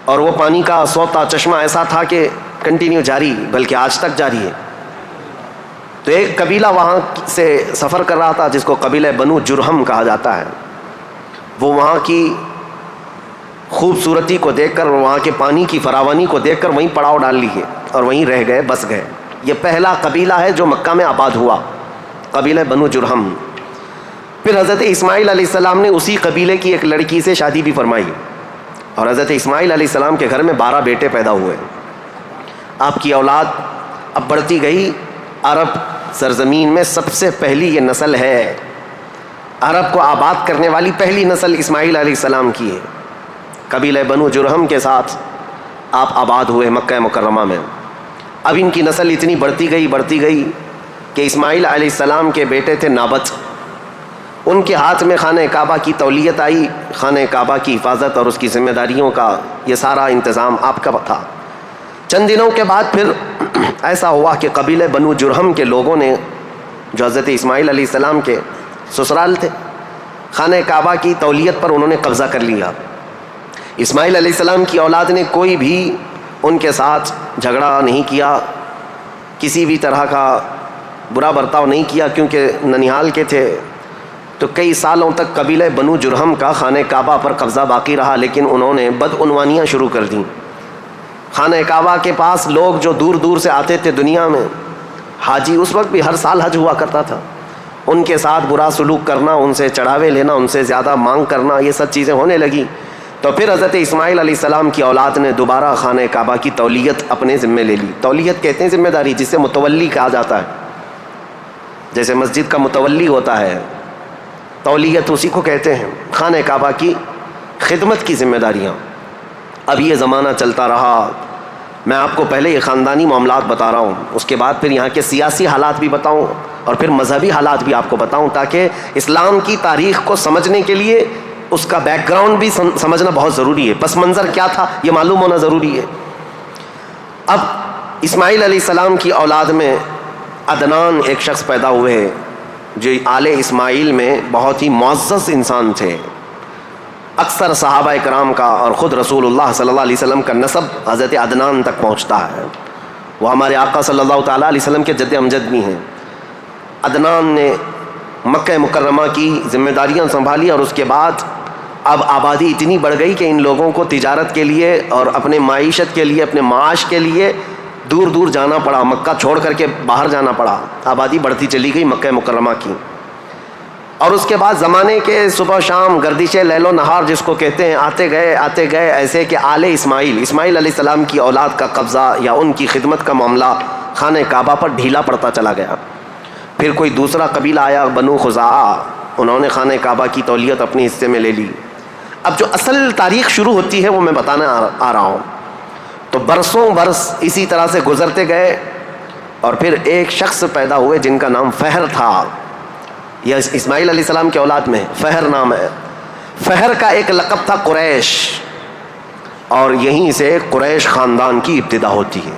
اور وہ پانی کا سوتا چشمہ ایسا تھا کہ کنٹینیو جاری, بلکہ آج تک جاری ہے. تو ایک قبیلہ وہاں سے سفر کر رہا تھا جس کو قبیلہ بنو جرہم کہا جاتا ہے. وہ وہاں کی خوبصورتی کو دیکھ کر, وہاں کے پانی کی فراوانی کو دیکھ کر وہیں پڑاؤ ڈال لیے اور وہیں رہ گئے, بس گئے. یہ پہلا قبیلہ ہے جو مکہ میں آباد ہوا, قبیلہ بنو جرہم. پھر حضرت اسماعیل علیہ السلام نے اسی قبیلے کی ایک لڑکی سے شادی بھی فرمائی, اور حضرت اسماعیل علیہ السلام کے گھر میں 12 بیٹے پیدا ہوئے. آپ کی اولاد اب بڑھتی گئی. عرب سرزمین میں سب سے پہلی یہ نسل ہے, عرب کو آباد کرنے والی پہلی نسل اسماعیل علیہ السلام کی ہے. قبیلہ بنو جرہم کے ساتھ آپ آباد ہوئے مکہ مکرمہ میں. اب ان کی نسل اتنی بڑھتی گئی کہ اسماعیل علیہ السلام کے بیٹے تھے نابت. ان کے ہاتھ میں خانہ کعبہ کی تولیت آئی. خانہ کعبہ کی حفاظت اور اس کی ذمہ داریوں کا یہ سارا انتظام آپ کا تھا. چند دنوں کے بعد پھر ایسا ہوا کہ قبیلہ بنو جرہم کے لوگوں نے, جو حضرت اسماعیل علیہ السلام کے سسرال تھے, خانہ کعبہ کی تولیت پر انہوں نے قبضہ کر لیا. اسماعیل علیہ السلام کی اولاد نے کوئی بھی ان کے ساتھ جھگڑا نہیں کیا, کسی بھی طرح کا برا برتاؤ نہیں کیا, کیونکہ ننیہال کے تھے. تو کئی سالوں تک قبیلہ بنو جرہم کا خانہ کعبہ پر قبضہ باقی رہا, لیکن انہوں نے بدعنوانیاں شروع کر دیں. خانہ کعبہ کے پاس لوگ جو دور دور سے آتے تھے دنیا میں, حاجی, اس وقت بھی ہر سال حج ہوا کرتا تھا, ان کے ساتھ برا سلوک کرنا, ان سے چڑھاوے لینا, ان سے زیادہ مانگ کرنا, یہ سب چیزیں ہونے لگی. تو پھر حضرت اسماعیل علیہ السلام کی اولاد نے دوبارہ خانہ کعبہ کی تولیت اپنے ذمے لے لی. تولیت کہتے ہیں ذمہ داری, جسے متولی کہا جاتا ہے. جیسے مسجد کا متولی ہوتا ہے, تولیت اسی کو کہتے ہیں. خانہ کعبہ کی خدمت کی ذمہ داریاں. اب یہ زمانہ چلتا رہا. میں آپ کو پہلے یہ خاندانی معاملات بتا رہا ہوں, اس کے بعد پھر یہاں کے سیاسی حالات بھی بتاؤں, اور پھر مذہبی حالات بھی آپ کو بتاؤں, تاکہ اسلام کی تاریخ کو سمجھنے کے لیے اس کا بیک گراؤنڈ بھی سمجھنا بہت ضروری ہے. پس منظر کیا تھا یہ معلوم ہونا ضروری ہے. اب اسماعیل علیہ السلام کی اولاد میں عدنان ایک شخص پیدا ہوئے جو آل اسماعیل میں بہت ہی معزز انسان تھے. اکثر صحابہ کرام کا اور خود رسول اللہ صلی اللہ علیہ وسلم کا نسب حضرت عدنان تک پہنچتا ہے. وہ ہمارے آقا صلی اللہ تعالیٰ علیہ وسلم کے جد امجد بھی ہیں. عدنان نے مکہ مکرمہ کی ذمہ داریاں سنبھالی, اور اس کے بعد اب آبادی اتنی بڑھ گئی کہ ان لوگوں کو تجارت کے لیے اور اپنے معیشت کے لیے, اپنے معاش کے لیے دور دور جانا پڑا, مکہ چھوڑ کر کے باہر جانا پڑا. آبادی بڑھتی چلی گئی مکہ مکرمہ کی. اور اس کے بعد زمانے کے صبح شام گردش لیل و نہار جس کو کہتے ہیں, آتے گئے ایسے کہ آل اسماعیل علیہ السلام کی اولاد کا قبضہ یا ان کی خدمت کا معاملہ خانہ کعبہ پر ڈھیلا پڑتا چلا گیا. پھر کوئی دوسرا قبیلہ آیا بنو خزاعہ, انہوں نے خانہ کعبہ کی تولیت اپنے حصے میں لے لی. اب جو اصل تاریخ شروع ہوتی ہے وہ میں بتانا آ رہا ہوں. تو برسوں برس اسی طرح سے گزرتے گئے, اور پھر ایک شخص پیدا ہوئے جن کا نام فہر تھا. یہ اسماعیل علیہ السلام کے اولاد میں فہر نام ہے. فہر کا ایک لقب تھا قریش, اور یہیں سے قریش خاندان کی ابتدا ہوتی ہے.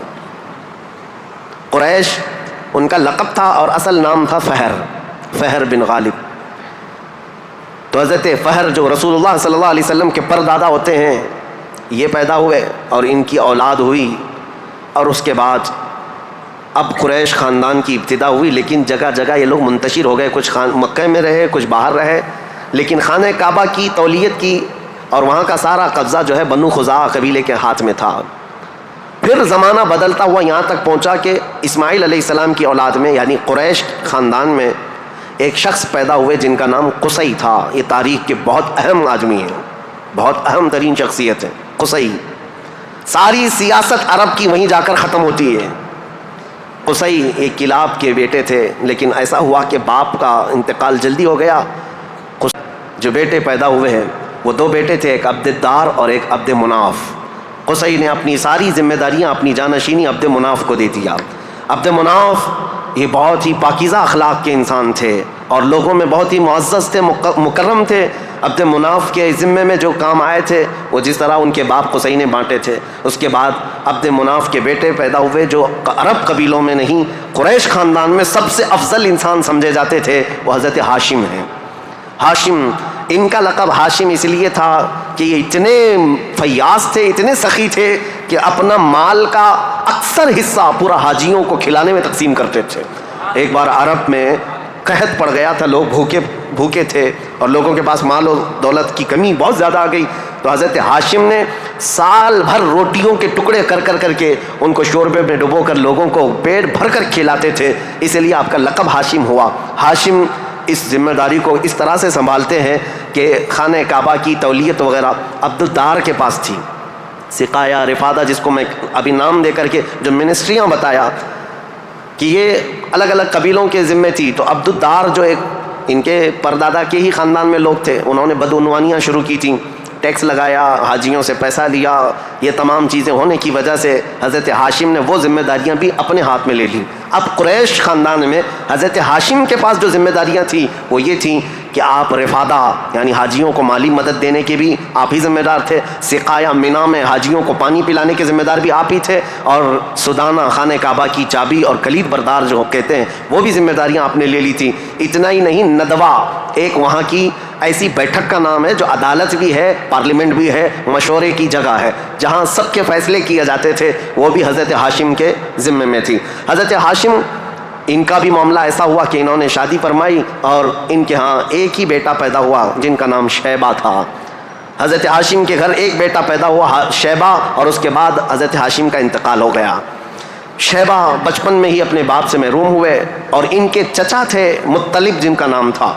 قریش ان کا لقب تھا اور اصل نام تھا فہر بن غالب. تو حضرت فہر جو رسول اللہ صلی اللہ علیہ وسلم کے پردادا ہوتے ہیں, یہ پیدا ہوئے اور ان کی اولاد ہوئی. اور اس کے بعد اب قریش خاندان کی ابتدا ہوئی، لیکن جگہ جگہ یہ لوگ منتشر ہو گئے، کچھ مکہ میں رہے، کچھ باہر رہے، لیکن خانہ کعبہ کی تولیت کی اور وہاں کا سارا قبضہ جو ہے بنو خزاعہ قبیلے کے ہاتھ میں تھا۔ پھر زمانہ بدلتا ہوا یہاں تک پہنچا کہ اسماعیل علیہ السلام کی اولاد میں یعنی قریش خاندان میں ایک شخص پیدا ہوئے جن کا نام قصی تھا۔ یہ تاریخ کے بہت اہم آدمی ہیں، بہت اہم ترین شخصیت ہے قصی۔ ساری سیاست عرب کی وہیں جا کر ختم ہوتی ہے۔ قصی ایک کلاب کے بیٹے تھے، لیکن ایسا ہوا کہ باپ کا انتقال جلدی ہو گیا۔ جو بیٹے پیدا ہوئے ہیں وہ دو بیٹے تھے، ایک عبد الدار اور ایک عبد مناف۔ قصی نے اپنی ساری ذمہ داریاں، اپنی جانشینی عبد مناف کو دے دیا۔ عبد مناف یہ بہت ہی پاکیزہ اخلاق کے انسان تھے اور لوگوں میں بہت ہی معزز تھے، مکرم تھے۔ عبد مناف کے ذمے میں جو کام آئے تھے وہ جس طرح ان کے باپ قصی نے بانٹے تھے۔ اس کے بعد عبد مناف کے بیٹے پیدا ہوئے جو عرب قبیلوں میں نہیں، قریش خاندان میں سب سے افضل انسان سمجھے جاتے تھے، وہ حضرت ہاشم ہیں۔ ہاشم، ان کا لقب ہاشم اس لیے تھا کہ یہ اتنے فیاض تھے، اتنے سخی تھے کہ اپنا مال کا اکثر حصہ پورا حاجیوں کو کھلانے میں تقسیم کرتے تھے۔ ایک بار عرب میں قحط پڑ گیا تھا، لوگ بھوکے تھے اور لوگوں کے پاس مال و دولت کی کمی بہت زیادہ آ گئی، تو حضرت ہاشم نے سال بھر روٹیوں کے ٹکڑے کر کے ان کو شوربے میں ڈبو کر لوگوں کو پیٹ بھر کر کھلاتے تھے، اس لیے آپ کا لقب ہاشم ہوا۔ ہاشم اس ذمہ داری کو اس طرح سے سنبھالتے ہیں کہ خانہ کعبہ کی تولیت وغیرہ عبد الدار کے پاس تھی۔ سقایہ رفادہ، جس کو میں ابھی نام دے کر کے جو منسٹریاں بتایا کہ یہ الگ الگ قبیلوں کے ذمے تھی، تو عبد الدار جو ایک ان کے پردادا کے ہی خاندان میں لوگ تھے، انہوں نے بدعنوانیاں شروع کی تھیں، ٹیکس لگایا، حاجیوں سے پیسہ لیا۔ یہ تمام چیزیں ہونے کی وجہ سے حضرت ہاشم نے وہ ذمہ داریاں بھی اپنے ہاتھ میں لے لیں۔ اب قریش خاندان میں حضرت ہاشم کے پاس جو ذمہ داریاں تھیں وہ یہ تھیں کہ آپ رفادہ یعنی حاجیوں کو مالی مدد دینے کے بھی آپ ہی ذمہ دار تھے، سقایہ مینا میں حاجیوں کو پانی پلانے کے ذمہ دار بھی آپ ہی تھے، اور سدانہ خانہ کعبہ کی چابی اور کلید بردار جو کہتے ہیں وہ بھی ذمہ داریاں آپ نے لے لی تھی۔ اتنا ہی نہیں، ندوہ ایک وہاں کی ایسی بیٹھک کا نام ہے جو عدالت بھی ہے، پارلیمنٹ بھی ہے، مشورے کی جگہ ہے، جہاں سب کے فیصلے کیے جاتے تھے، وہ بھی حضرت ہاشم کے ذمے میں تھی۔ حضرت ہاشم، ان کا بھی معاملہ ایسا ہوا کہ انہوں نے شادی فرمائی اور ان کے ہاں ایک ہی بیٹا پیدا ہوا جن کا نام شیبہ تھا۔ حضرت ہاشم کے گھر ایک بیٹا پیدا ہوا شیبہ، اور اس کے بعد حضرت ہاشم کا انتقال ہو گیا۔ شیبہ بچپن میں ہی اپنے باپ سے محروم ہوئے، اور ان کے چچا تھے مطلب جن کا نام تھا،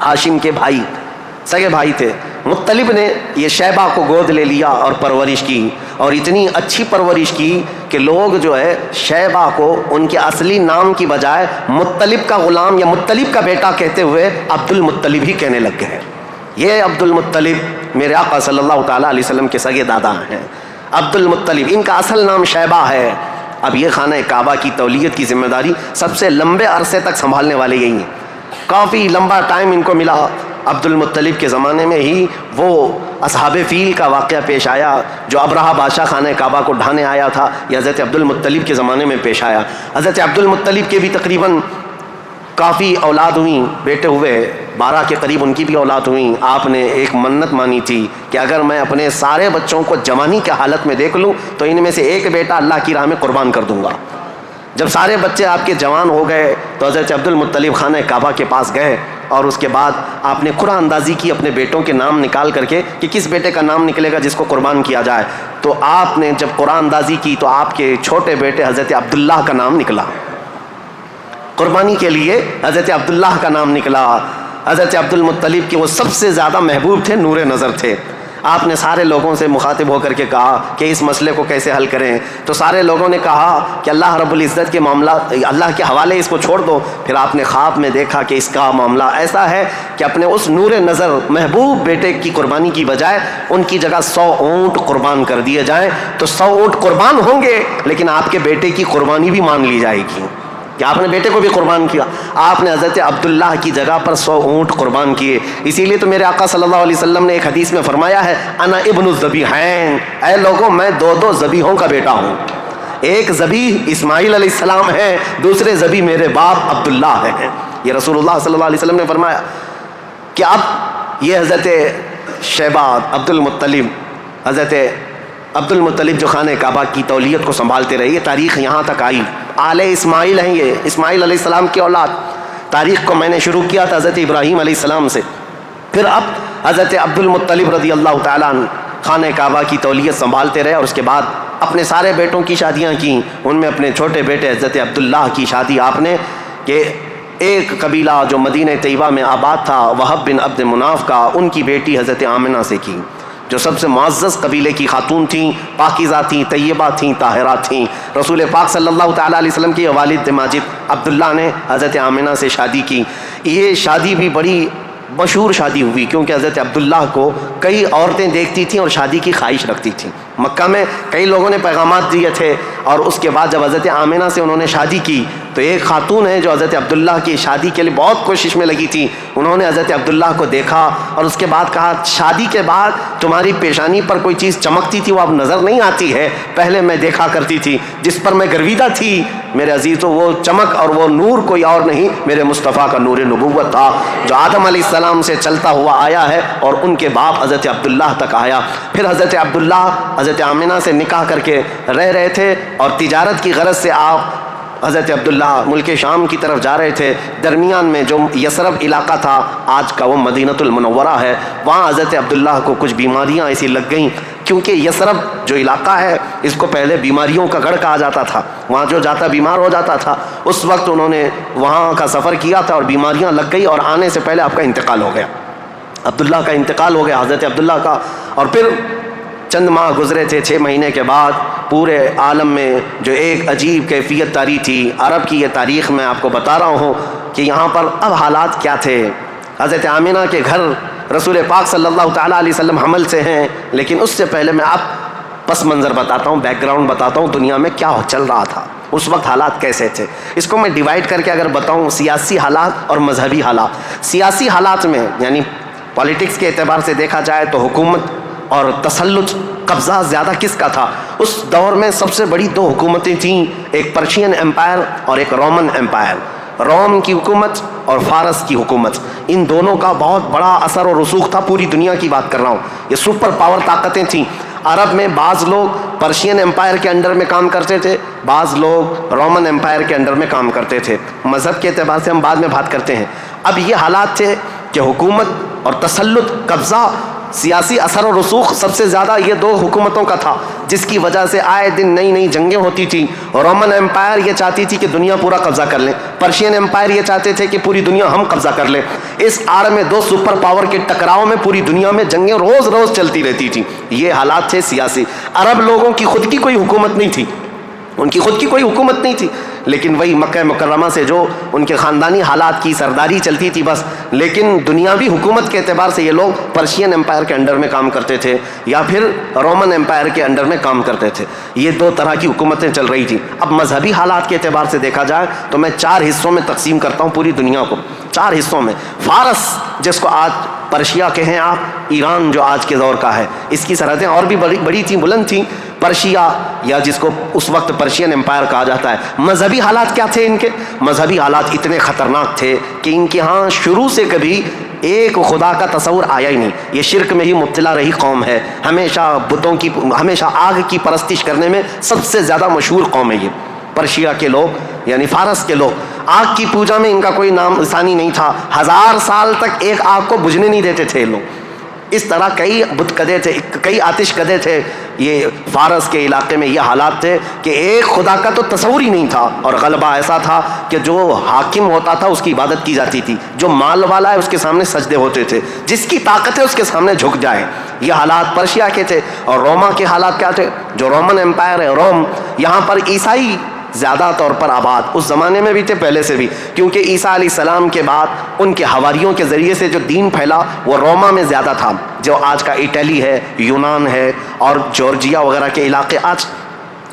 ہاشم کے بھائی، سگے بھائی تھے۔ مطلب نے یہ شیبہ کو گود لے لیا اور پرورش کی، اور اتنی اچھی پرورش کی کہ لوگ جو ہے شیبہ کو ان کے اصلی نام کی بجائے مطلب کا غلام یا مطلب کا بیٹا کہتے ہوئے عبد المطلب ہی کہنے لگ گئے۔ یہ عبد المطلب میرے آقا صلی اللہ تعالیٰ علیہ وسلم کے سگے دادا ہیں، عبد المطلب، ان کا اصل نام شیبہ ہے۔ اب یہ خانہ کعبہ کی تولیت کی ذمہ داری سب سے لمبے عرصے تک سنبھالنے والے یہی ہیں، کافی لمبا ٹائم ان کو ملا۔ عبد المطلب کے زمانے میں ہی وہ اصحاب فیل کا واقعہ پیش آیا جو ابرہہ بادشاہ خانہ کعبہ کو ڈھانے آیا تھا، یہ حضرت عبد المطلب کے زمانے میں پیش آیا۔ حضرت عبد المطلب کے بھی تقریباً کافی اولاد ہوئیں، بیٹے ہوئے 12 کے قریب ان کی بھی اولاد ہوئیں۔ آپ نے ایک منت مانی تھی کہ اگر میں اپنے سارے بچوں کو جوانی کی حالت میں دیکھ لوں تو ان میں سے ایک بیٹا اللہ کی راہ میں قربان کر دوں گا۔ جب سارے بچے آپ کے جوان ہو گئے تو حضرت عبد المطلب خانہ کعبہ کے پاس گئے، اور اس کے بعد آپ نے قرعہ اندازی کی اپنے بیٹوں کے نام نکال کر کے کہ کس بیٹے کا نام نکلے گا جس کو قربان کیا جائے۔ تو آپ نے جب قرعہ اندازی کی تو آپ کے چھوٹے بیٹے حضرت عبداللہ کا نام نکلا، قربانی کے لیے حضرت عبداللہ کا نام نکلا۔ حضرت عبد المطلب کے وہ سب سے زیادہ محبوب تھے، نور نظر تھے۔ آپ نے سارے لوگوں سے مخاطب ہو کر کے کہا کہ اس مسئلے کو کیسے حل کریں، تو سارے لوگوں نے کہا کہ اللہ رب العزت کے معاملہ اللہ کے حوالے اس کو چھوڑ دو۔ پھر آپ نے خواب میں دیکھا کہ اس کا معاملہ ایسا ہے کہ اپنے اس نور نظر محبوب بیٹے کی قربانی کی بجائے ان کی جگہ 100 اونٹ قربان کر دیے جائیں، تو 100 اونٹ قربان ہوں گے لیکن آپ کے بیٹے کی قربانی بھی مان لی جائے گی کہ آپ نے بیٹے کو بھی قربان کیا۔ آپ نے حضرت عبداللہ کی جگہ پر 100 اونٹ قربان کیے۔ اسی لیے تو میرے آقا صلی اللہ علیہ وسلم نے ایک حدیث میں فرمایا ہے، انا ابن الذبیحین، اے لوگوں میں 2 ذبیحوں کا بیٹا ہوں، ایک ذبیح اسماعیل علیہ السلام ہے، دوسرے ذبیح میرے باپ عبداللہ ہیں۔ یہ رسول اللہ صلی اللہ علیہ وسلم نے فرمایا کہ اب یہ حضرت شیبہ عبد المطلب، حضرت عبد المطلب جو خانہ کعبہ کی تولیت کو سنبھالتے رہے، یہ تاریخ یہاں تک آئی۔ آل اسماعیل ہیں، یہ اسماعیل علیہ السلام کی اولاد. تاریخ کو میں نے شروع کیا تھا حضرت ابراہیم علیہ السلام سے، پھر اب حضرت عبد المطلب رضی اللہ تعالیٰ عنہ خانہ کعبہ کی تولیت سنبھالتے رہے، اور اس کے بعد اپنے سارے بیٹوں کی شادیاں کیں. ان میں اپنے چھوٹے بیٹے حضرت عبداللہ کی شادی آپ نے، کہ ایک قبیلہ جو مدینہ طیبہ میں آباد تھا وہب بن عبد مناف کا، ان کی بیٹی حضرت آمنہ سے کی، جو سب سے معزز قبیلے کی خاتون تھیں، پاکیزہ تھیں، طیبہ تھیں، طاہرہ تھیں. رسول پاک صلی اللہ تعالیٰ علیہ وسلم کے والد ماجد عبداللہ نے حضرت آمنہ سے شادی کی. یہ شادی بھی بڑی مشہور شادی ہوئی، کیونکہ حضرت عبداللہ کو کئی عورتیں دیکھتی تھیں اور شادی کی خواہش رکھتی تھیں. مکہ میں کئی لوگوں نے پیغامات دیے تھے، اور اس کے بعد جب حضرت آمنہ سے انہوں نے شادی کی تو ایک خاتون ہے جو حضرت عبداللہ کی شادی کے لیے بہت کوشش میں لگی تھی. انہوں نے حضرت عبداللہ کو دیکھا اور اس کے بعد کہا، شادی کے بعد تمہاری پیشانی پر کوئی چیز چمکتی تھی وہ اب نظر نہیں آتی ہے، پہلے میں دیکھا کرتی تھی، جس پر میں گرویدہ تھی میرے عزیزوں، وہ چمک اور وہ نور کوئی اور نہیں، میرے مصطفیٰ کا نور نبوت تھا، جو آدم علیہ السلام سے چلتا ہوا آیا ہے اور ان کے باپ حضرت عبداللہ تک آیا. پھر حضرت عبداللہ حضرت آمنہ سے نکاح کر کے رہ رہے تھے، اور تجارت کی غرض سے آپ حضرت عبداللہ ملک شام کی طرف جا رہے تھے. درمیان میں جو یثرب علاقہ تھا، آج کا وہ مدینۃ المنورہ ہے، وہاں حضرت عبداللہ کو کچھ بیماریاں ایسی لگ گئیں، کیونکہ یثرب جو علاقہ ہے اس کو پہلے بیماریوں کا گڑھ کہا جاتا تھا، وہاں جو جاتا بیمار ہو جاتا تھا. اس وقت انہوں نے وہاں کا سفر کیا تھا اور بیماریاں لگ گئی، اور آنے سے پہلے آپ کا انتقال ہو گیا، عبداللہ کا انتقال ہو گیا، حضرت عبداللہ کا. اور پھر چند ماہ گزرے تھے، 6 مہینے کے بعد پورے عالم میں جو ایک عجیب کیفیت طاری تھی. عرب کی یہ تاریخ میں آپ کو بتا رہا ہوں کہ یہاں پر اب حالات کیا تھے. حضرت آمنہ کے گھر رسول پاک صلی اللہ تعالیٰ علیہ وسلم حمل سے ہیں، لیکن اس سے پہلے میں اب پس منظر بتاتا ہوں، بیک گراؤنڈ بتاتا ہوں، دنیا میں کیا چل رہا تھا اس وقت، حالات کیسے تھے. اس کو میں ڈیوائڈ کر کے اگر بتاؤں، سیاسی حالات اور مذہبی حالات. سیاسی حالات میں یعنی پالیٹکس کے اعتبار سے دیکھا جائے تو حکومت اور تسلط، قبضہ زیادہ کس کا تھا؟ اس دور میں سب سے بڑی 2 حکومتیں تھیں، ایک پرشین امپائر اور ایک رومن امپائر. روم کی حکومت اور فارس کی حکومت، ان دونوں کا بہت بڑا اثر اور رسوخ تھا. پوری دنیا کی بات کر رہا ہوں، یہ سپر پاور طاقتیں تھیں. عرب میں بعض لوگ پرشین امپائر کے انڈر میں کام کرتے تھے، بعض لوگ رومن امپائر کے انڈر میں کام کرتے تھے. مذہب کے اعتبار سے ہم بعد میں بات کرتے ہیں. اب یہ حالات تھے کہ حکومت اور تسلط، قبضہ، سیاسی اثر و رسوخ سب سے زیادہ یہ 2 حکومتوں کا تھا، جس کی وجہ سے آئے دن نئی نئی جنگیں ہوتی تھیں. رومن امپائر یہ چاہتی تھی کہ دنیا پورا قبضہ کر لیں، پرشین امپائر یہ چاہتے تھے کہ پوری دنیا ہم قبضہ کر لیں. اس آڑ میں 2 سپر پاور کے ٹکراؤ میں پوری دنیا میں جنگیں روز روز چلتی رہتی تھیں. یہ حالات تھے سیاسی. عرب لوگوں کی خود کی کوئی حکومت نہیں تھی، ان کی خود کی کوئی حکومت نہیں تھی، لیکن وہی مکہ مکرمہ سے جو ان کے خاندانی حالات کی سرداری چلتی تھی بس. لیکن دنیاوی حکومت کے اعتبار سے یہ لوگ پرشین امپائر کے انڈر میں کام کرتے تھے یا پھر رومن امپائر کے انڈر میں کام کرتے تھے. یہ 2 طرح کی حکومتیں چل رہی تھیں. اب مذہبی حالات کے اعتبار سے دیکھا جائے تو میں 4 حصوں میں تقسیم کرتا ہوں پوری دنیا کو، 4 حصوں میں. فارس، جس کو آج پرشیا کہیں آپ، ایران جو آج کے دور کا ہے، اس کی سرحدیں اور بھی بڑی تھیں، بلند تھیں. پرشیا یا جس کو اس وقت پرشین امپائر کہا جاتا ہے. مذہبی حالات کیا تھے ان کے؟ مذہبی حالات اتنے خطرناک تھے کہ ان کے ہاں شروع سے کبھی ایک خدا کا تصور آیا ہی نہیں. یہ شرک میں ہی مبتلا رہی قوم ہے، ہمیشہ بتوں کی، ہمیشہ آگ کی پرستش کرنے میں سب سے زیادہ مشہور قوم ہے یہ پرشیا کے لوگ، یعنی فارس کے لوگ. آگ کی پوجا میں ان کا کوئی نام ثانی نہیں تھا. 1000 سال تک ایک آگ کو بجھنے نہیں دیتے تھے یہ لوگ. اس طرح کئی بت کدے تھے، کئی آتش کدے تھے. یہ فارس کے علاقے میں یہ حالات تھے کہ ایک خدا کا تو تصور ہی نہیں تھا، اور غلبہ ایسا تھا کہ جو حاکم ہوتا تھا اس کی عبادت کی جاتی تھی، جو مال والا ہے اس کے سامنے سجدے ہوتے تھے، جس کی طاقت ہے اس کے سامنے جھک جائے. یہ حالات پرشیا کے تھے. اور روما کے حالات کیا تھے؟ جو رومن امپائر ہے روم، یہاں پر عیسائی زیادہ طور پر آباد، اس زمانے میں بھی تھے، پہلے سے بھی، کیونکہ عیسیٰ علیہ السلام کے بعد ان کے حواریوں کے ذریعے سے جو دین پھیلا وہ روما میں زیادہ تھا، جو آج کا اٹلی ہے، یونان ہے اور جورجیا وغیرہ کے علاقے، آج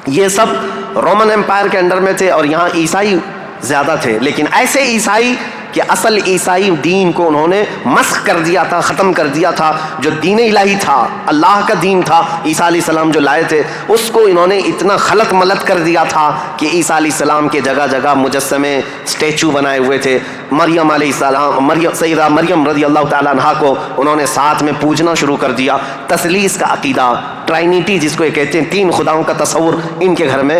یہ سب رومن امپائر کے انڈر میں تھے اور یہاں عیسائی زیادہ تھے. لیکن ایسے عیسائی کہ اصل عیسائی دین کو انہوں نے مسخ کر دیا تھا، ختم کر دیا تھا. جو دین الہی تھا، اللہ کا دین تھا، عیسیٰ علیہ السلام جو لائے تھے، اس کو انہوں نے اتنا خلط ملط کر دیا تھا کہ عیسیٰ علیہ السلام کے جگہ جگہ مجسمے، اسٹیچو بنائے ہوئے تھے. مریم علیہ السلام، سیدہ مریم رضی اللہ تعالیٰ عنہا کو انہوں نے ساتھ میں پوجنا شروع کر دیا. تثلیث کا عقیدہ، ٹرائنیٹی جس کو یہ کہتے ہیں، 3 خداؤں کا تصور ان کے گھر میں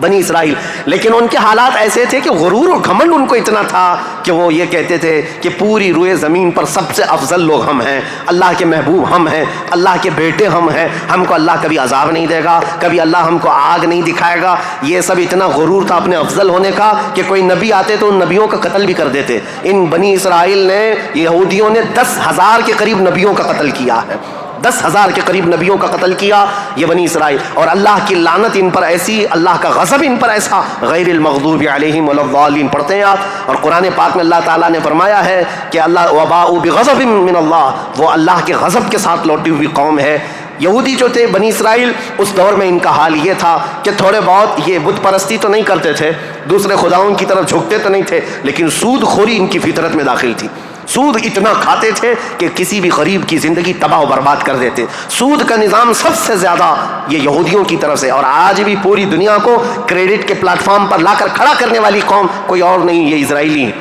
بنی اسرائیل. لیکن ان کے حالات ایسے تھے کہ غرور اور گھمنڈ ان کو اتنا تھا کہ وہ یہ کہتے تھے کہ پوری روئے زمین پر سب سے افضل لوگ ہم ہیں, اللہ کے محبوب ہم ہیں, اللہ کے بیٹے ہم ہیں, ہم کو اللہ کبھی عذاب نہیں دے گا, کبھی اللہ ہم کو آگ نہیں دکھائے گا. یہ سب اتنا غرور تھا اپنے افضل ہونے کا کہ کوئی نبی آتے تو ان نبیوں کا قتل بھی کر دیتے. ان بنی اسرائیل نے, یہودیوں نے 10,000 کے قریب نبیوں کا قتل کیا ہے, 10,000 کے قریب نبیوں کا قتل کیا یہ بنی اسرائیل. اور اللہ کی لعنت ان پر ایسی, اللہ کا غضب ان پر ایسا, غیر المغضوب علیہم ولا الضالین پڑھتے ہیں آپ. اور قرآن پاک میں اللہ تعالیٰ نے فرمایا ہے کہ اللہ وباءوا بغضب من اللہ, وہ اللہ کے غضب کے ساتھ لوٹی ہوئی قوم ہے. یہودی جو تھے بنی اسرائیل, اس دور میں ان کا حال یہ تھا کہ تھوڑے بہت یہ بت پرستی تو نہیں کرتے تھے, دوسرے خداؤں کی طرف جھکتے تو نہیں تھے, لیکن سود خوری ان کی فطرت میں داخل تھی. سود اتنا کھاتے تھے کہ کسی بھی غریب کی زندگی تباہ و برباد کر دیتے. سود کا نظام سب سے زیادہ یہ یہودیوں کی طرف سے, اور آج بھی پوری دنیا کو کریڈٹ کے پلیٹ فارم پر لا کر کھڑا کرنے والی قوم کوئی اور نہیں, یہ اسرائیلی ہیں,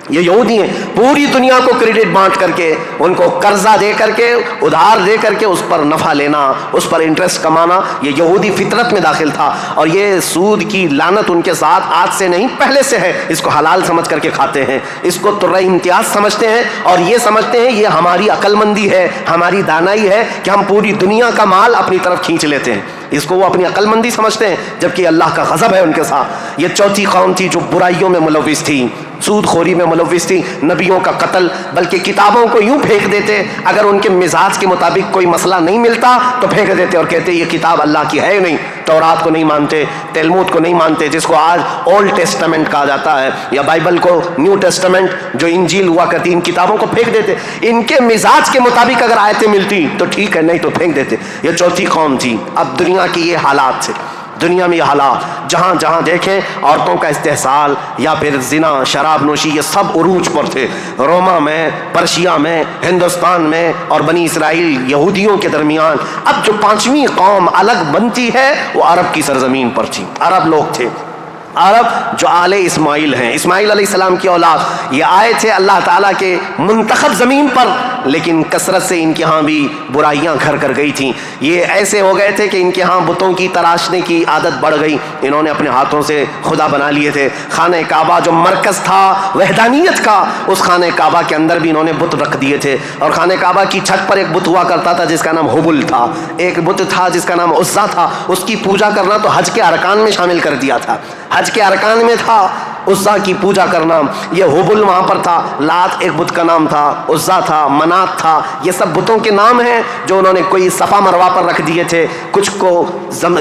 یہ یہودی ہیں. پوری دنیا کو کریڈٹ بانٹ کر کے, ان کو قرضہ دے کر کے, ادھار دے کر کے اس پر نفع لینا, اس پر انٹرسٹ کمانا, یہ یہودی فطرت میں داخل تھا. اور یہ سود کی لعنت ان کے ساتھ آج سے نہیں پہلے سے ہے. اس کو حلال سمجھ کر کے کھاتے ہیں, اس کو ترہ امتیاز سمجھتے ہیں, اور یہ سمجھتے ہیں یہ ہماری عقل مندی ہے, ہماری دانائی ہے کہ ہم پوری دنیا کا مال اپنی طرف کھینچ لیتے ہیں. اس کو وہ اپنی عقل مندی سمجھتے ہیں, جبکہ اللہ کا غضب ہے ان کے ساتھ. یہ چوتھی قوم تھی جو برائیوں میں ملوث تھی, سود خوری میں ملوث تھی, نبیوں کا قتل, بلکہ کتابوں کو یوں پھینک دیتے, اگر ان کے مزاج کے مطابق کوئی مسئلہ نہیں ملتا تو پھینک دیتے اور کہتے یہ کتاب اللہ کی ہے نہیں. تورات کو نہیں مانتے, تلمود کو نہیں مانتے, جس کو آج اولڈ ٹیسٹمنٹ کہا جاتا ہے, یا بائبل کو نیو ٹیسٹمنٹ جو انجیل ہوا کرتی, ان کتابوں کو پھینک دیتے. ان کے مزاج کے مطابق اگر آیتیں ملتی تو ٹھیک ہے, نہیں تو پھینک دیتے. یہ چوتھی قوم تھی. اب دنیا کی یہ حالات تھے, دنیا میں یہ حالات, جہاں جہاں دیکھیں عورتوں کا استحصال یا پھر زنا, شراب نوشی, یہ سب عروج پر تھے. روما میں, پرشیا میں, ہندوستان میں, اور بنی اسرائیل یہودیوں کے درمیان. اب جو پانچویں قوم الگ بنتی ہے وہ عرب کی سرزمین پر تھی, عرب لوگ تھے. عرب جو آل اسماعیل ہیں, اسماعیل علیہ السلام کی اولاد, یہ آئے تھے اللہ تعالیٰ کے منتخب زمین پر, لیکن کثرت سے ان کے ہاں بھی برائیاں گھر کر گئی تھیں. یہ ایسے ہو گئے تھے کہ ان کے ہاں بتوں کی تراشنے کی عادت بڑھ گئی. انہوں نے اپنے ہاتھوں سے خدا بنا لیے تھے. خانہ کعبہ جو مرکز تھا وحدانیت کا, اس خانہ کعبہ کے اندر بھی انہوں نے بت رکھ دیے تھے. اور خانہ کعبہ کی چھت پر ایک بت ہوا کرتا تھا جس کا نام حبل تھا, ایک بت تھا جس کا نام عزا تھا. اس کی پوجا کرنا تو حج کے ارکان میں شامل کر دیا تھا, حج کے ارکان میں تھا عزا کی پوجا کرنا. یہ حبل وہاں پر تھا, لات ایک بت کا نام تھا, عزا تھا, منات تھا. یہ سب بتوں کے نام ہیں جو انہوں نے کوئی صفا مروہ پر رکھ دیے تھے, کچھ کو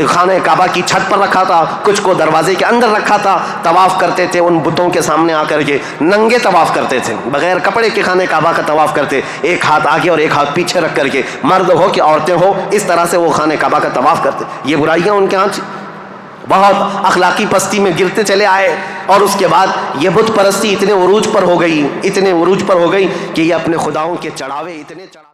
خانہ کعبہ کی چھت پر رکھا تھا, کچھ کو دروازے کے اندر رکھا تھا. طواف کرتے تھے ان بتوں کے سامنے آ کر کے, ننگے طواف کرتے تھے, بغیر کپڑے کے خانہ کعبہ کا طواف کرتے, ایک ہاتھ آگے اور ایک ہاتھ پیچھے رکھ کر کے, مرد ہو کہ عورتیں ہو, اس طرح سے وہ خانہ کعبہ کا طواف کرتے. یہ برائیاں ان کے ہاں بہت اخلاقی پستی میں گرتے چلے آئے. اور اس کے بعد یہ بت پرستی اتنے عروج پر ہو گئی, اتنے عروج پر ہو گئی کہ یہ اپنے خداؤں کے چڑھاوے اتنے